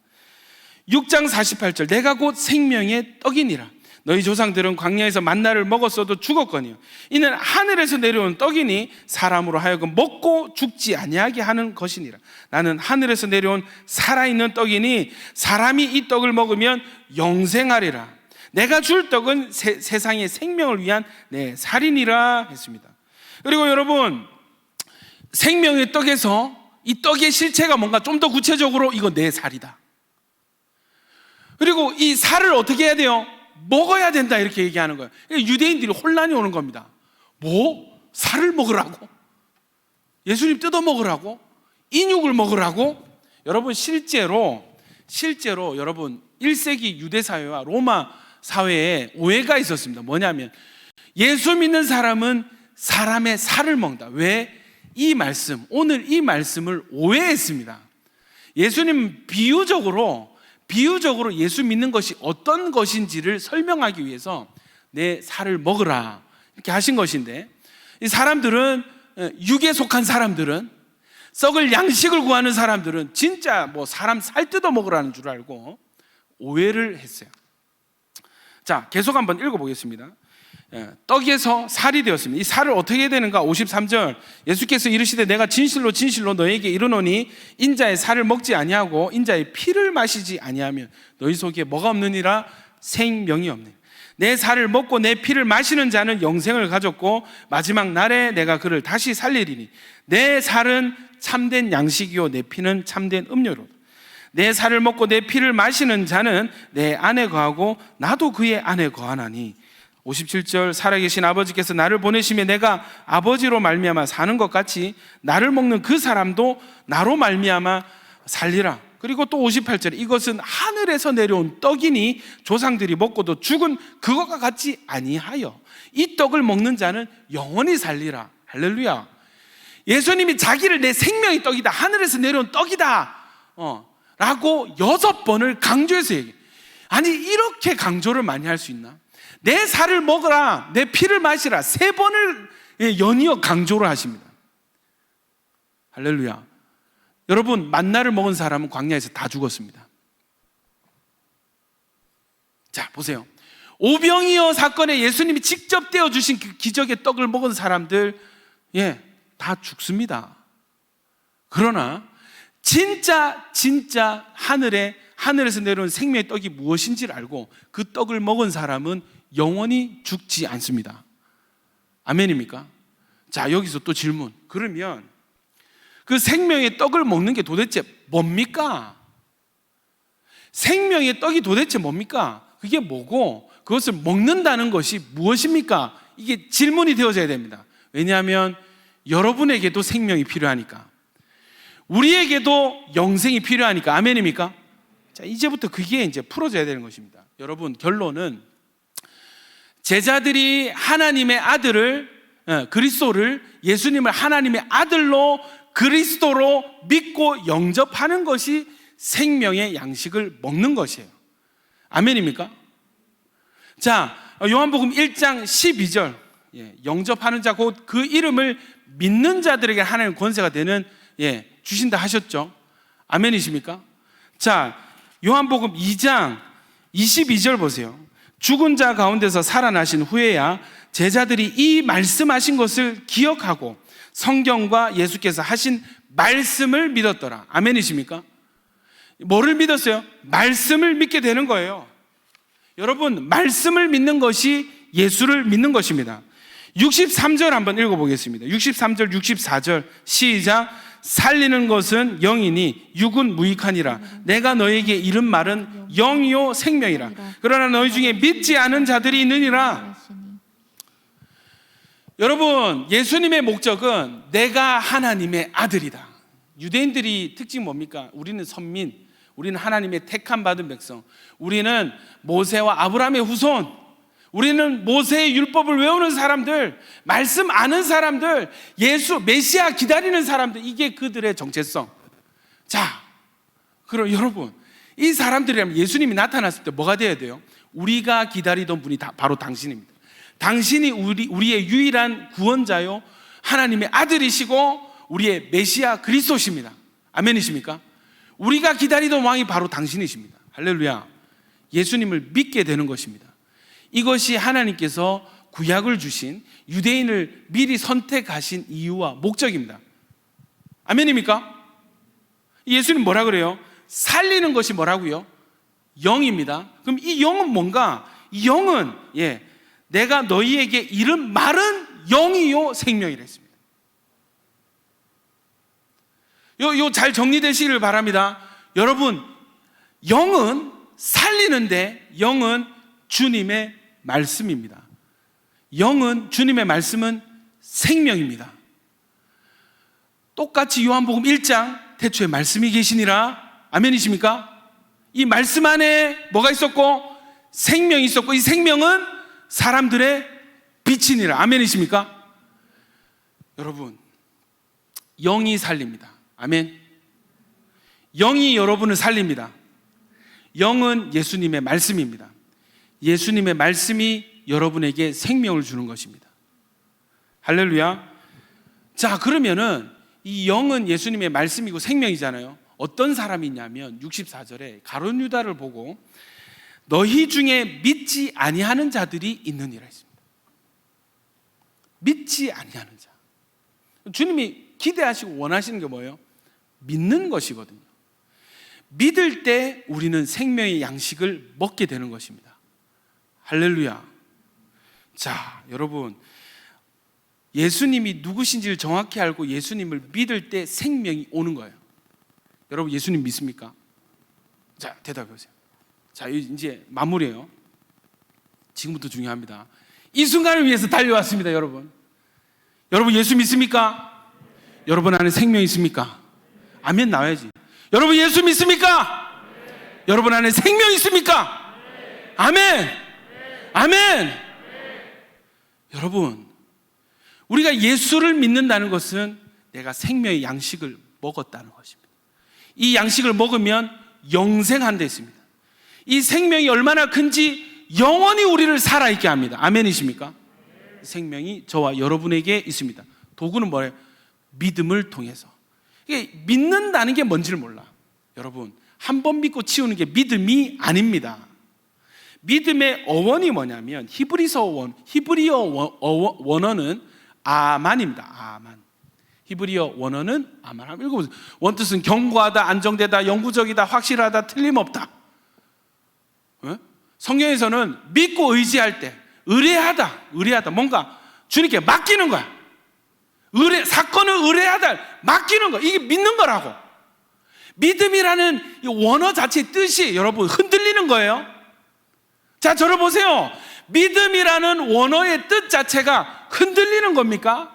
6장 48절 내가 곧 생명의 떡이니라. 너희 조상들은 광야에서 만나를 먹었어도 죽었거니와 이는 하늘에서 내려온 떡이니 사람으로 하여금 먹고 죽지 아니하게 하는 것이니라. 나는 하늘에서 내려온 살아있는 떡이니 사람이 이 떡을 먹으면 영생하리라. 내가 줄 떡은 세상의 생명을 위한 내 살이니라 했습니다. 그리고 여러분 생명의 떡에서 이 떡의 실체가 뭔가 좀 더 구체적으로 이거 내 살이다. 그리고 이 살을 어떻게 해야 돼요? 먹어야 된다 이렇게 얘기하는 거예요. 유대인들이 혼란이 오는 겁니다. 뭐? 살을 먹으라고? 예수님 뜯어 먹으라고? 인육을 먹으라고? 여러분 실제로 여러분 1세기 유대 사회와 로마 사회에 오해가 있었습니다. 뭐냐면 예수 믿는 사람은 사람의 살을 먹는다. 왜? 오늘 이 말씀을 오해했습니다. 예수님 비유적으로 예수 믿는 것이 어떤 것인지를 설명하기 위해서 내 살을 먹으라 이렇게 하신 것인데, 이 사람들은, 육에 속한 사람들은, 썩을 양식을 구하는 사람들은 진짜 뭐 사람 살 뜯어 먹으라는 줄 알고 오해를 했어요. 자, 계속 한번 읽어보겠습니다. 떡에서 살이 되었습니다. 이 살을 어떻게 해야 되는가? 53절 예수께서 이르시되 내가 진실로 진실로 너에게 이르노니 인자의 살을 먹지 아니하고 인자의 피를 마시지 아니하면 너희 속에 뭐가 없느니라? 생명이 없네. 내 살을 먹고 내 피를 마시는 자는 영생을 가졌고 마지막 날에 내가 그를 다시 살리리니 내 살은 참된 양식이요 내 피는 참된 음료로다. 내 살을 먹고 내 피를 마시는 자는 내 안에 거하고 나도 그의 안에 거하나니 57절 살아계신 아버지께서 나를 보내시며 내가 아버지로 말미암아 사는 것 같이 나를 먹는 그 사람도 나로 말미암아 살리라. 그리고 또 58절 이것은 하늘에서 내려온 떡이니 조상들이 먹고도 죽은 그것과 같지 아니하여 이 떡을 먹는 자는 영원히 살리라. 할렐루야. 예수님이 자기를 내 생명의 떡이다, 하늘에서 내려온 떡이다 라고 6번을 강조해서 얘기해. 아니 이렇게 강조를 많이 할 수 있나? 내 살을 먹으라, 내 피를 마시라 3번을 연이어 강조를 하십니다. 할렐루야. 여러분 만나를 먹은 사람은 광야에서 다 죽었습니다. 자 보세요. 오병이어 사건에 예수님이 직접 떼어주신 그 기적의 떡을 먹은 사람들 다 죽습니다. 그러나 진짜 하늘에서 내려온 생명의 떡이 무엇인지를 알고 그 떡을 먹은 사람은 영원히 죽지 않습니다. 아멘입니까? 자 여기서 또 질문. 그러면 그 생명의 떡을 먹는 게 도대체 뭡니까? 생명의 떡이 도대체 뭡니까? 그게 뭐고 그것을 먹는다는 것이 무엇입니까? 이게 질문이 되어져야 됩니다. 왜냐하면 여러분에게도 생명이 필요하니까, 우리에게도 영생이 필요하니까. 아멘입니까? 자, 이제부터 그게 이제 풀어져야 되는 것입니다. 여러분, 결론은 제자들이 하나님의 아들을, 그리스도를, 예수님을 하나님의 아들로 그리스도로 믿고 영접하는 것이 생명의 양식을 먹는 것이에요. 아멘입니까? 자, 요한복음 1장 12절 영접하는 자 곧 그 이름을 믿는 자들에게 하나님 권세가 되는 주신다 하셨죠. 아멘이십니까? 자, 요한복음 2장 22절 보세요. 죽은 자 가운데서 살아나신 후에야 제자들이 이 말씀하신 것을 기억하고 성경과 예수께서 하신 말씀을 믿었더라. 아멘이십니까? 뭐를 믿었어요? 말씀을 믿게 되는 거예요. 여러분, 말씀을 믿는 것이 예수를 믿는 것입니다. 63절 한번 읽어보겠습니다. 63절, 64절 시작. 살리는 것은 영이니 육은 무익하니라. 내가 너에게 이른 말은 영이요 생명이라. 그러나 너희 중에 믿지 않은 자들이 있느니라. 여러분, 예수님의 목적은 내가 하나님의 아들이다. 유대인들이 특징 뭡니까? 우리는 선민, 우리는 하나님의 택함 받은 백성, 우리는 모세와 아브라함의 후손, 우리는 모세의 율법을 외우는 사람들, 말씀 아는 사람들, 예수 메시아 기다리는 사람들, 이게 그들의 정체성. 자, 그럼 여러분, 이 사람들이라면 예수님이 나타났을 때 뭐가 돼야 돼요? 우리가 기다리던 분이 바로 당신입니다. 당신이 우리의 유일한 구원자요, 하나님의 아들이시고 우리의 메시아 그리스도십니다. 아멘이십니까? 우리가 기다리던 왕이 바로 당신이십니다. 할렐루야. 예수님을 믿게 되는 것입니다. 이것이 하나님께서 구약을 주신, 유대인을 미리 선택하신 이유와 목적입니다. 아멘입니까? 예수님 뭐라 그래요? 살리는 것이 뭐라고요? 영입니다. 그럼 이 영은 뭔가? 이 영은 내가 너희에게 이른 말은 영이요 생명이라 했습니다. 요 잘 정리되시기를 바랍니다. 여러분, 영은 살리는데 영은 주님의 말씀입니다. 영은, 주님의 말씀은 생명입니다. 똑같이 요한복음 1장 태초에 말씀이 계시니라. 아멘이십니까? 이 말씀 안에 뭐가 있었고? 생명이 있었고, 이 생명은 사람들의 빛이니라. 아멘이십니까? 여러분, 영이 살립니다. 아멘. 영이 여러분을 살립니다. 영은 예수님의 말씀입니다. 예수님의 말씀이 여러분에게 생명을 주는 것입니다. 할렐루야. 자, 그러면은 이 영은 예수님의 말씀이고 생명이잖아요. 어떤 사람이 있냐면 64절에 가룟 유다를 보고 너희 중에 믿지 아니하는 자들이 있느니라 했습니다. 믿지 아니하는 자. 주님이 기대하시고 원하시는 게 뭐예요? 믿는 것이거든요. 믿을 때 우리는 생명의 양식을 먹게 되는 것입니다. 할렐루야. 자, 여러분, 예수님이 누구신지를 정확히 알고 예수님을 믿을 때 생명이 오는 거예요. 여러분, 예수님 믿습니까? 자, 대답해 보세요. 자, 이제 마무리예요. 지금부터 중요합니다. 이 순간을 위해서 달려왔습니다. 여러분, 예수 믿습니까? 여러분 안에 생명이 있습니까? 아멘 나와야지. 여러분, 예수 믿습니까? 여러분 안에 생명이 있습니까? 아멘. 아멘. 여러분, 우리가 예수를 믿는다는 것은 내가 생명의 양식을 먹었다는 것입니다. 이 양식을 먹으면 영생한데 있습니다. 이 생명이 얼마나 큰지 영원히 우리를 살아있게 합니다. 아멘이십니까? 생명이 저와 여러분에게 있습니다. 도구는 뭐예요? 믿음을 통해서. 이게 믿는다는 게 뭔지를 몰라. 여러분, 한 번 믿고 치우는 게 믿음이 아닙니다. 믿음의 어원이 뭐냐면 히브리어 원어는 아만입니다. 아만. 히브리어 원어는 아만. 한번 읽어보세요. 원뜻은 견고하다, 안정되다, 영구적이다, 확실하다, 틀림없다. 성경에서는 믿고 의지할 때 의뢰하다, 뭔가 주님께 맡기는 거야. 사건을 의뢰하다, 맡기는 거. 이게 믿는 거라고. 믿음이라는 이 원어 자체의 뜻이 여러분 흔들리는 거예요. 자, 저를 보세요. 믿음이라는 원어의 뜻 자체가 흔들리는 겁니까?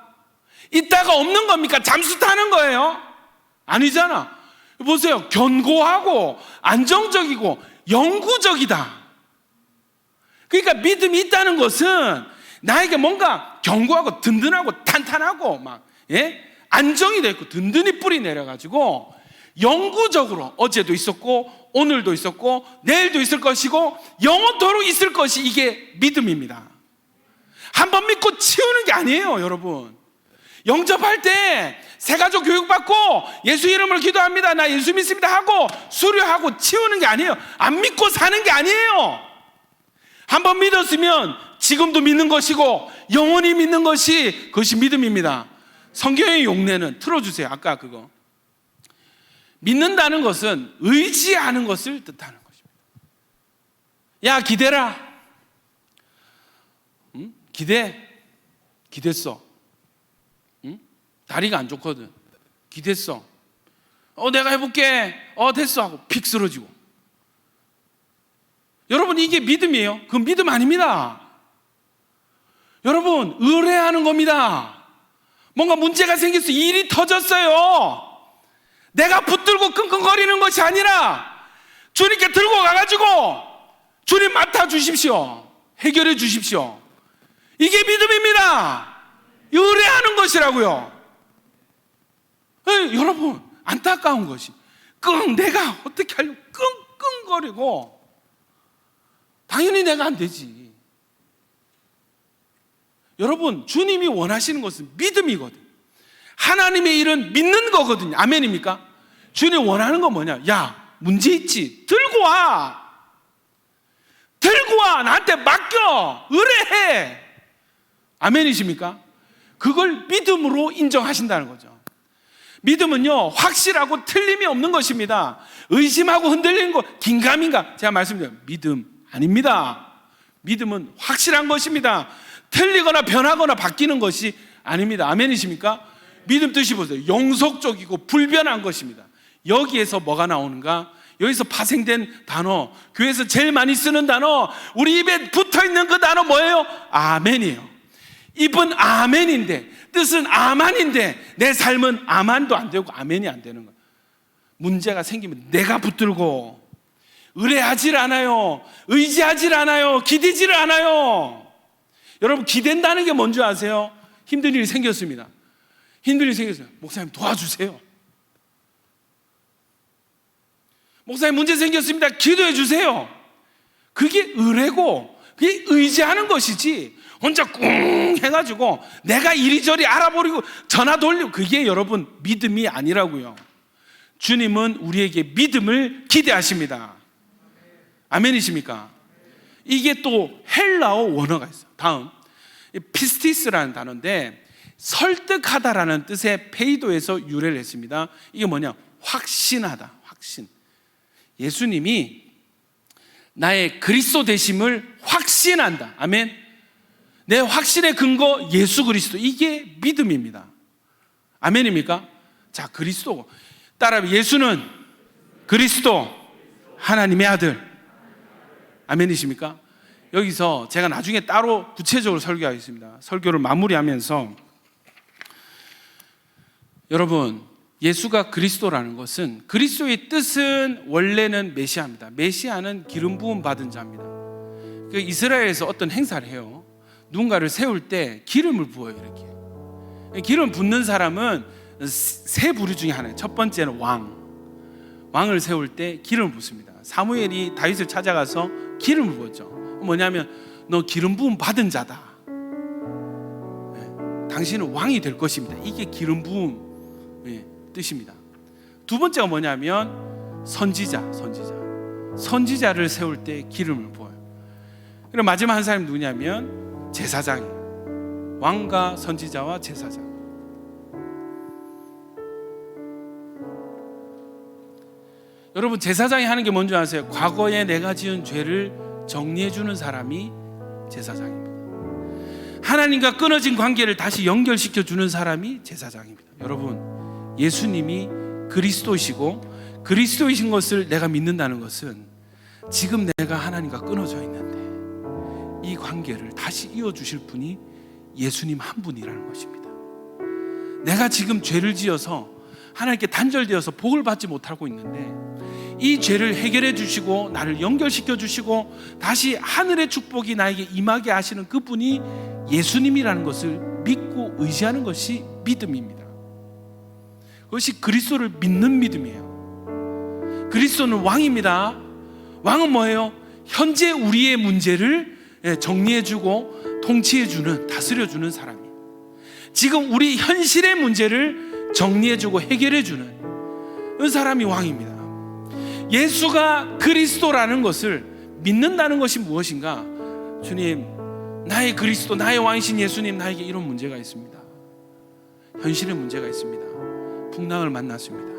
있다가 없는 겁니까? 잠수 타는 거예요? 아니잖아. 보세요. 견고하고 안정적이고 영구적이다. 그러니까 믿음이 있다는 것은 나에게 뭔가 견고하고 든든하고 탄탄하고 안정이 되어 있고 든든히 뿌리 내려가지고 영구적으로 어제도 있었고 오늘도 있었고 내일도 있을 것이고 영원토록 있을 것이 이게 믿음입니다. 한번 믿고 치우는 게 아니에요. 여러분, 영접할 때 새가족 교육받고 예수 이름으로 기도합니다, 나 예수 믿습니다 하고 수료하고 치우는 게 아니에요. 안 믿고 사는 게 아니에요. 한번 믿었으면 지금도 믿는 것이고 영원히 믿는 것이 그것이 믿음입니다. 성경의 용례는 틀어주세요. 아까 그거. 믿는다는 것은 의지하는 것을 뜻하는 것입니다. 야, 기대라. 응? 기댔어. 응? 다리가 안 좋거든. 기댔어. 내가 해볼게. 됐어 하고 픽 쓰러지고. 여러분, 이게 믿음이에요? 그건 믿음 아닙니다. 여러분, 의뢰하는 겁니다. 뭔가 문제가 생겼어. 일이 터졌어요. 내가 붙들고 끙끙거리는 것이 아니라 주님께 들고 가가지고 주님 맡아주십시오. 해결해 주십시오. 이게 믿음입니다. 의뢰하는 것이라고요. 여러분, 안타까운 것이 내가 어떻게 하려고 끙끙거리고, 당연히 내가 안 되지. 여러분, 주님이 원하시는 것은 믿음이거든. 하나님의 일은 믿는 거거든요. 아멘입니까? 주님 원하는 건 뭐냐? 야, 문제 있지? 들고 와. 나한테 맡겨. 의뢰해. 아멘이십니까? 그걸 믿음으로 인정하신다는 거죠. 믿음은요, 확실하고 틀림이 없는 것입니다. 의심하고 흔들리는 거, 긴가민가, 제가 말씀드려요. 믿음 아닙니다. 믿음은 확실한 것입니다. 틀리거나 변하거나 바뀌는 것이 아닙니다. 아멘이십니까? 믿음 뜻이 보세요. 영속적이고 불변한 것입니다. 여기에서 뭐가 나오는가? 여기서 파생된 단어, 교회에서 제일 많이 쓰는 단어, 우리 입에 붙어있는 그 단어 뭐예요? 아멘이에요. 입은 아멘인데, 뜻은 아만인데, 내 삶은 아만도 안 되고 아멘이 안 되는 거예요. 문제가 생기면 내가 붙들고 의뢰하질 않아요. 의지하질 않아요. 기대지를 않아요. 여러분, 기댄다는 게 뭔지 아세요? 힘든 일이 생겼습니다. 힘든 일이 생겼어요. 목사님 도와주세요. 목사님 문제 생겼습니다. 기도해 주세요. 그게 의뢰고, 그게 의지하는 것이지, 혼자 꿍 해가지고 내가 이리저리 알아버리고 전화 돌리고, 그게 여러분 믿음이 아니라고요. 주님은 우리에게 믿음을 기대하십니다. 아멘이십니까? 이게 또 헬라어 원어가 있어요. 다음, 피스티스라는 단어인데, 설득하다라는 뜻의 페이도에서 유래를 했습니다. 이게 뭐냐? 확신하다, 확신. 예수님이 나의 그리스도 되심을 확신한다. 아멘. 내 확신의 근거 예수 그리스도, 이게 믿음입니다. 아멘입니까? 자, 그리스도 따라, 예수는 그리스도 하나님의 아들. 아멘이십니까? 여기서 제가 나중에 따로 구체적으로 설교하겠습니다. 설교를 마무리하면서, 여러분, 예수가 그리스도라는 것은, 그리스도의 뜻은 원래는 메시아입니다. 메시아는 기름 부음 받은 자입니다. 그 이스라엘에서 어떤 행사를 해요. 누군가를 세울 때 기름을 부어요. 이렇게 기름 붓는 사람은 세 부류 중에 하나예요. 첫 번째는 왕을 세울 때 기름을 붓습니다. 사무엘이 다윗을 찾아가서 기름을 부었죠. 뭐냐면, 너 기름 부음 받은 자다. 당신은 왕이 될 것입니다. 이게 기름 부음 뜻입니다. 두 번째가 뭐냐면 선지자를 세울 때 기름을 부어요. 그리고 마지막 한 사람이 누구냐면 제사장이에요. 왕과 선지자와 제사장. 여러분, 제사장이 하는 게 뭔지 아세요? 과거에 내가 지은 죄를 정리해 주는 사람이 제사장입니다. 하나님과 끊어진 관계를 다시 연결시켜 주는 사람이 제사장입니다. 여러분, 예수님이 그리스도이시고, 그리스도이신 것을 내가 믿는다는 것은, 지금 내가 하나님과 끊어져 있는데 이 관계를 다시 이어주실 분이 예수님 한 분이라는 것입니다. 내가 지금 죄를 지어서 하나님께 단절되어서 복을 받지 못하고 있는데, 이 죄를 해결해 주시고 나를 연결시켜 주시고 다시 하늘의 축복이 나에게 임하게 하시는 그분이 예수님이라는 것을 믿고 의지하는 것이 믿음입니다. 그것이 그리스도를 믿는 믿음이에요. 그리스도는 왕입니다. 왕은 뭐예요? 현재 우리의 문제를 정리해주고 통치해주는, 다스려주는 사람이에요. 지금 우리 현실의 문제를 정리해주고 해결해주는 그 사람이 왕입니다. 예수가 그리스도라는 것을 믿는다는 것이 무엇인가? 주님, 나의 그리스도, 나의 왕이신 예수님, 나에게 이런 문제가 있습니다. 현실의 문제가 있습니다. 풍랑을 만났습니다.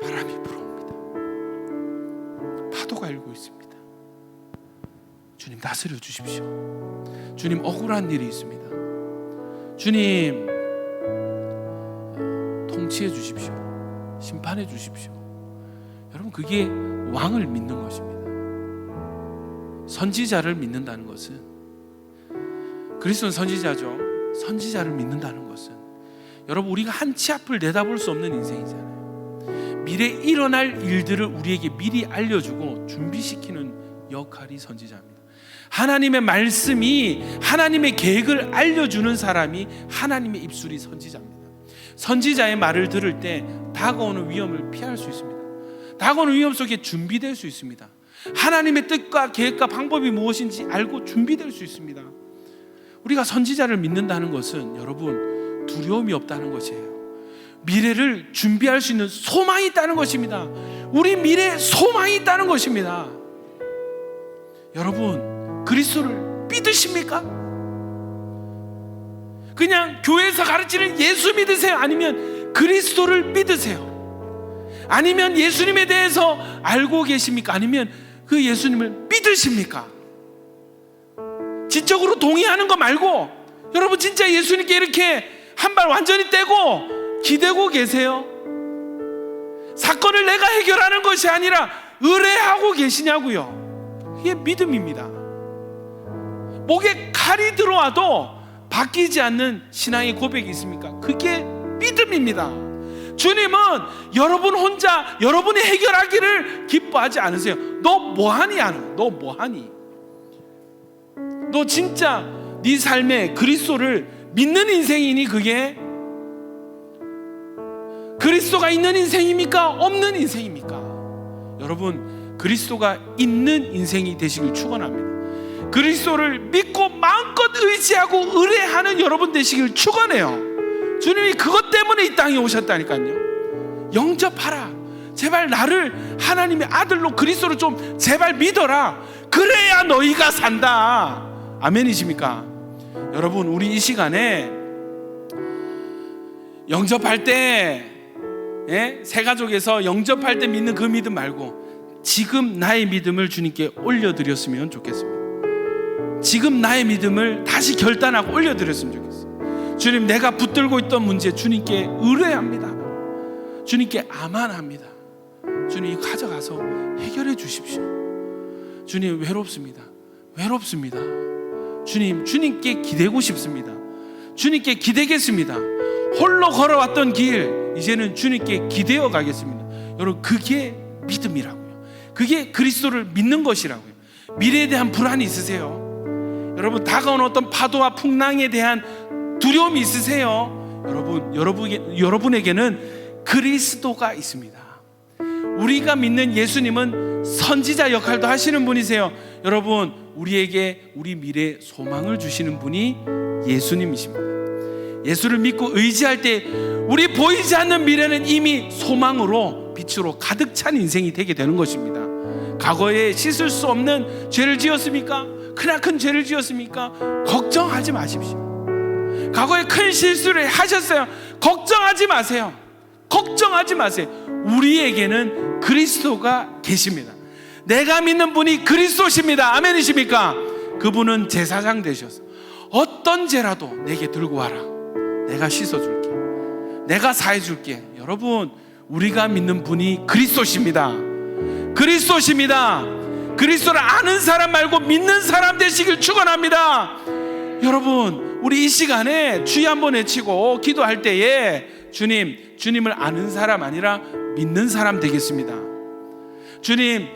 바람이 불어옵니다. 알고 있습니다. 주님 다스려 주십시오. 주님 억울한 일이 있습니다. 주님 통치해 주십시오. 심판해 주십시오. 여러분, 그게 왕을 믿는 것입니다. 선지자를 믿는다는 것은, 그리스도는 선지자죠. 선지자를 믿는다는 것은, 여러분, 우리가 한 치 앞을 내다볼 수 없는 인생이잖아요. 미래에 일어날 일들을 우리에게 미리 알려주고 준비시키는 역할이 선지자입니다. 하나님의 말씀이, 하나님의 계획을 알려주는 사람이 하나님의 입술이 선지자입니다. 선지자의 말을 들을 때 다가오는 위험을 피할 수 있습니다. 다가오는 위험 속에 준비될 수 있습니다. 하나님의 뜻과 계획과 방법이 무엇인지 알고 준비될 수 있습니다. 우리가 선지자를 믿는다는 것은 여러분 두려움이 없다는 것이에요. 미래를 준비할 수 있는 소망이 있다는 것입니다. 우리 미래에 소망이 있다는 것입니다. 여러분, 그리스도를 믿으십니까? 그냥 교회에서 가르치는 예수 믿으세요? 아니면 그리스도를 믿으세요? 아니면 예수님에 대해서 알고 계십니까? 아니면 그 예수님을 믿으십니까? 지적으로 동의하는 거 말고 여러분 진짜 예수님께 이렇게 한 발 완전히 떼고 기대고 계세요? 사건을 내가 해결하는 것이 아니라 의뢰하고 계시냐고요. 이게 믿음입니다. 목에 칼이 들어와도 바뀌지 않는 신앙의 고백이 있습니까? 그게 믿음입니다. 주님은 여러분 혼자 여러분이 해결하기를 기뻐하지 않으세요. 너 뭐하니? 너 뭐하니? 너 진짜 네 삶에 그리스도를 믿는 인생이니? 그게 그리스도가 있는 인생입니까? 없는 인생입니까? 여러분, 그리스도가 있는 인생이 되시길 축원합니다. 그리스도를 믿고 마음껏 의지하고 의뢰하는 여러분 되시길 축원해요. 주님이 그것 때문에 이 땅에 오셨다니까요. 영접하라. 제발 나를 하나님의 아들로 그리스도를 좀 제발 믿어라. 그래야 너희가 산다. 아멘이십니까? 여러분, 우리 이 시간에 영접할 때 새 가족에서 영접할 때 믿는 그 믿음 말고 지금 나의 믿음을 주님께 올려드렸으면 좋겠습니다. 지금 나의 믿음을 다시 결단하고 올려드렸으면 좋겠어요. 주님, 내가 붙들고 있던 문제 주님께 의뢰합니다. 주님께 암안합니다. 주님, 이거 가져가서 해결해 주십시오. 주님, 외롭습니다. 주님, 주님께 기대고 싶습니다. 주님께 기대겠습니다. 홀로 걸어왔던 길 이제는 주님께 기대어 가겠습니다. 여러분, 그게 믿음이라고요. 그게 그리스도를 믿는 것이라고요. 미래에 대한 불안이 있으세요? 여러분, 다가오는 어떤 파도와 풍랑에 대한 두려움이 있으세요? 여러분에게는 그리스도가 있습니다. 우리가 믿는 예수님은 선지자 역할도 하시는 분이세요. 여러분, 우리에게 우리 미래에 소망을 주시는 분이 예수님이십니다. 예수를 믿고 의지할 때 우리 보이지 않는 미래는 이미 소망으로 빛으로 가득 찬 인생이 되게 되는 것입니다. 과거에 씻을 수 없는 죄를 지었습니까? 크나큰 죄를 지었습니까? 걱정하지 마십시오. 과거에 큰 실수를 하셨어요. 걱정하지 마세요. 우리에게는 그리스도가 계십니다. 내가 믿는 분이 그리스도십니다. 아멘이십니까? 그분은 제사장 되셔서 어떤 죄라도 내게 들고 와라. 내가 씻어줄게. 내가 사해줄게. 여러분, 우리가 믿는 분이 그리스도십니다. 그리스도를 아는 사람 말고 믿는 사람 되시길 축원합니다. 여러분, 우리 이 시간에 주여 한번 외치고 기도할 때에 주님을 아는 사람 아니라 믿는 사람 되겠습니다. 주님,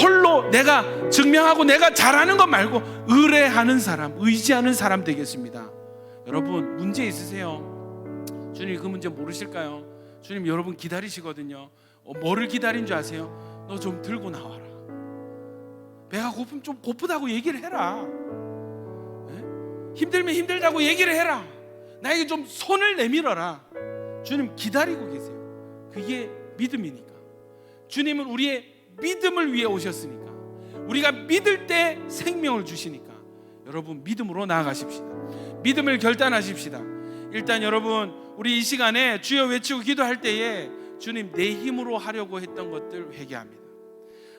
홀로 내가 증명하고 내가 잘하는 것 말고 의뢰하는 사람, 의지하는 사람 되겠습니다. 여러분, 문제 있으세요? 주님, 그 문제 모르실까요? 주님, 여러분 기다리시거든요. 뭐를 기다린 줄 아세요? 너 좀 들고 나와라. 배가 고프면 좀 고프다고 얘기를 해라. 힘들면 힘들다고 얘기를 해라. 나에게 좀 손을 내밀어라. 주님 기다리고 계세요. 그게 믿음이니까. 주님은 우리의 믿음을 위해 오셨으니까. 우리가 믿을 때 생명을 주시니까. 여러분, 믿음으로 나아가십시다. 믿음을 결단하십시다. 일단 여러분, 우리 이 시간에 주여 외치고 기도할 때에 주님, 내 힘으로 하려고 했던 것들 회개합니다.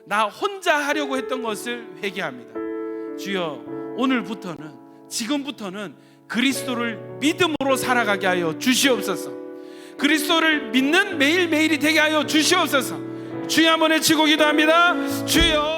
나 혼자 하려고 했던 것을 회개합니다. 주여, 오늘부터는, 지금부터는 그리스도를 믿음으로 살아가게 하여 주시옵소서. 그리스도를 믿는 매일매일이 되게 하여 주시옵소서. 주여 한번 외치고 기도합니다. 주여.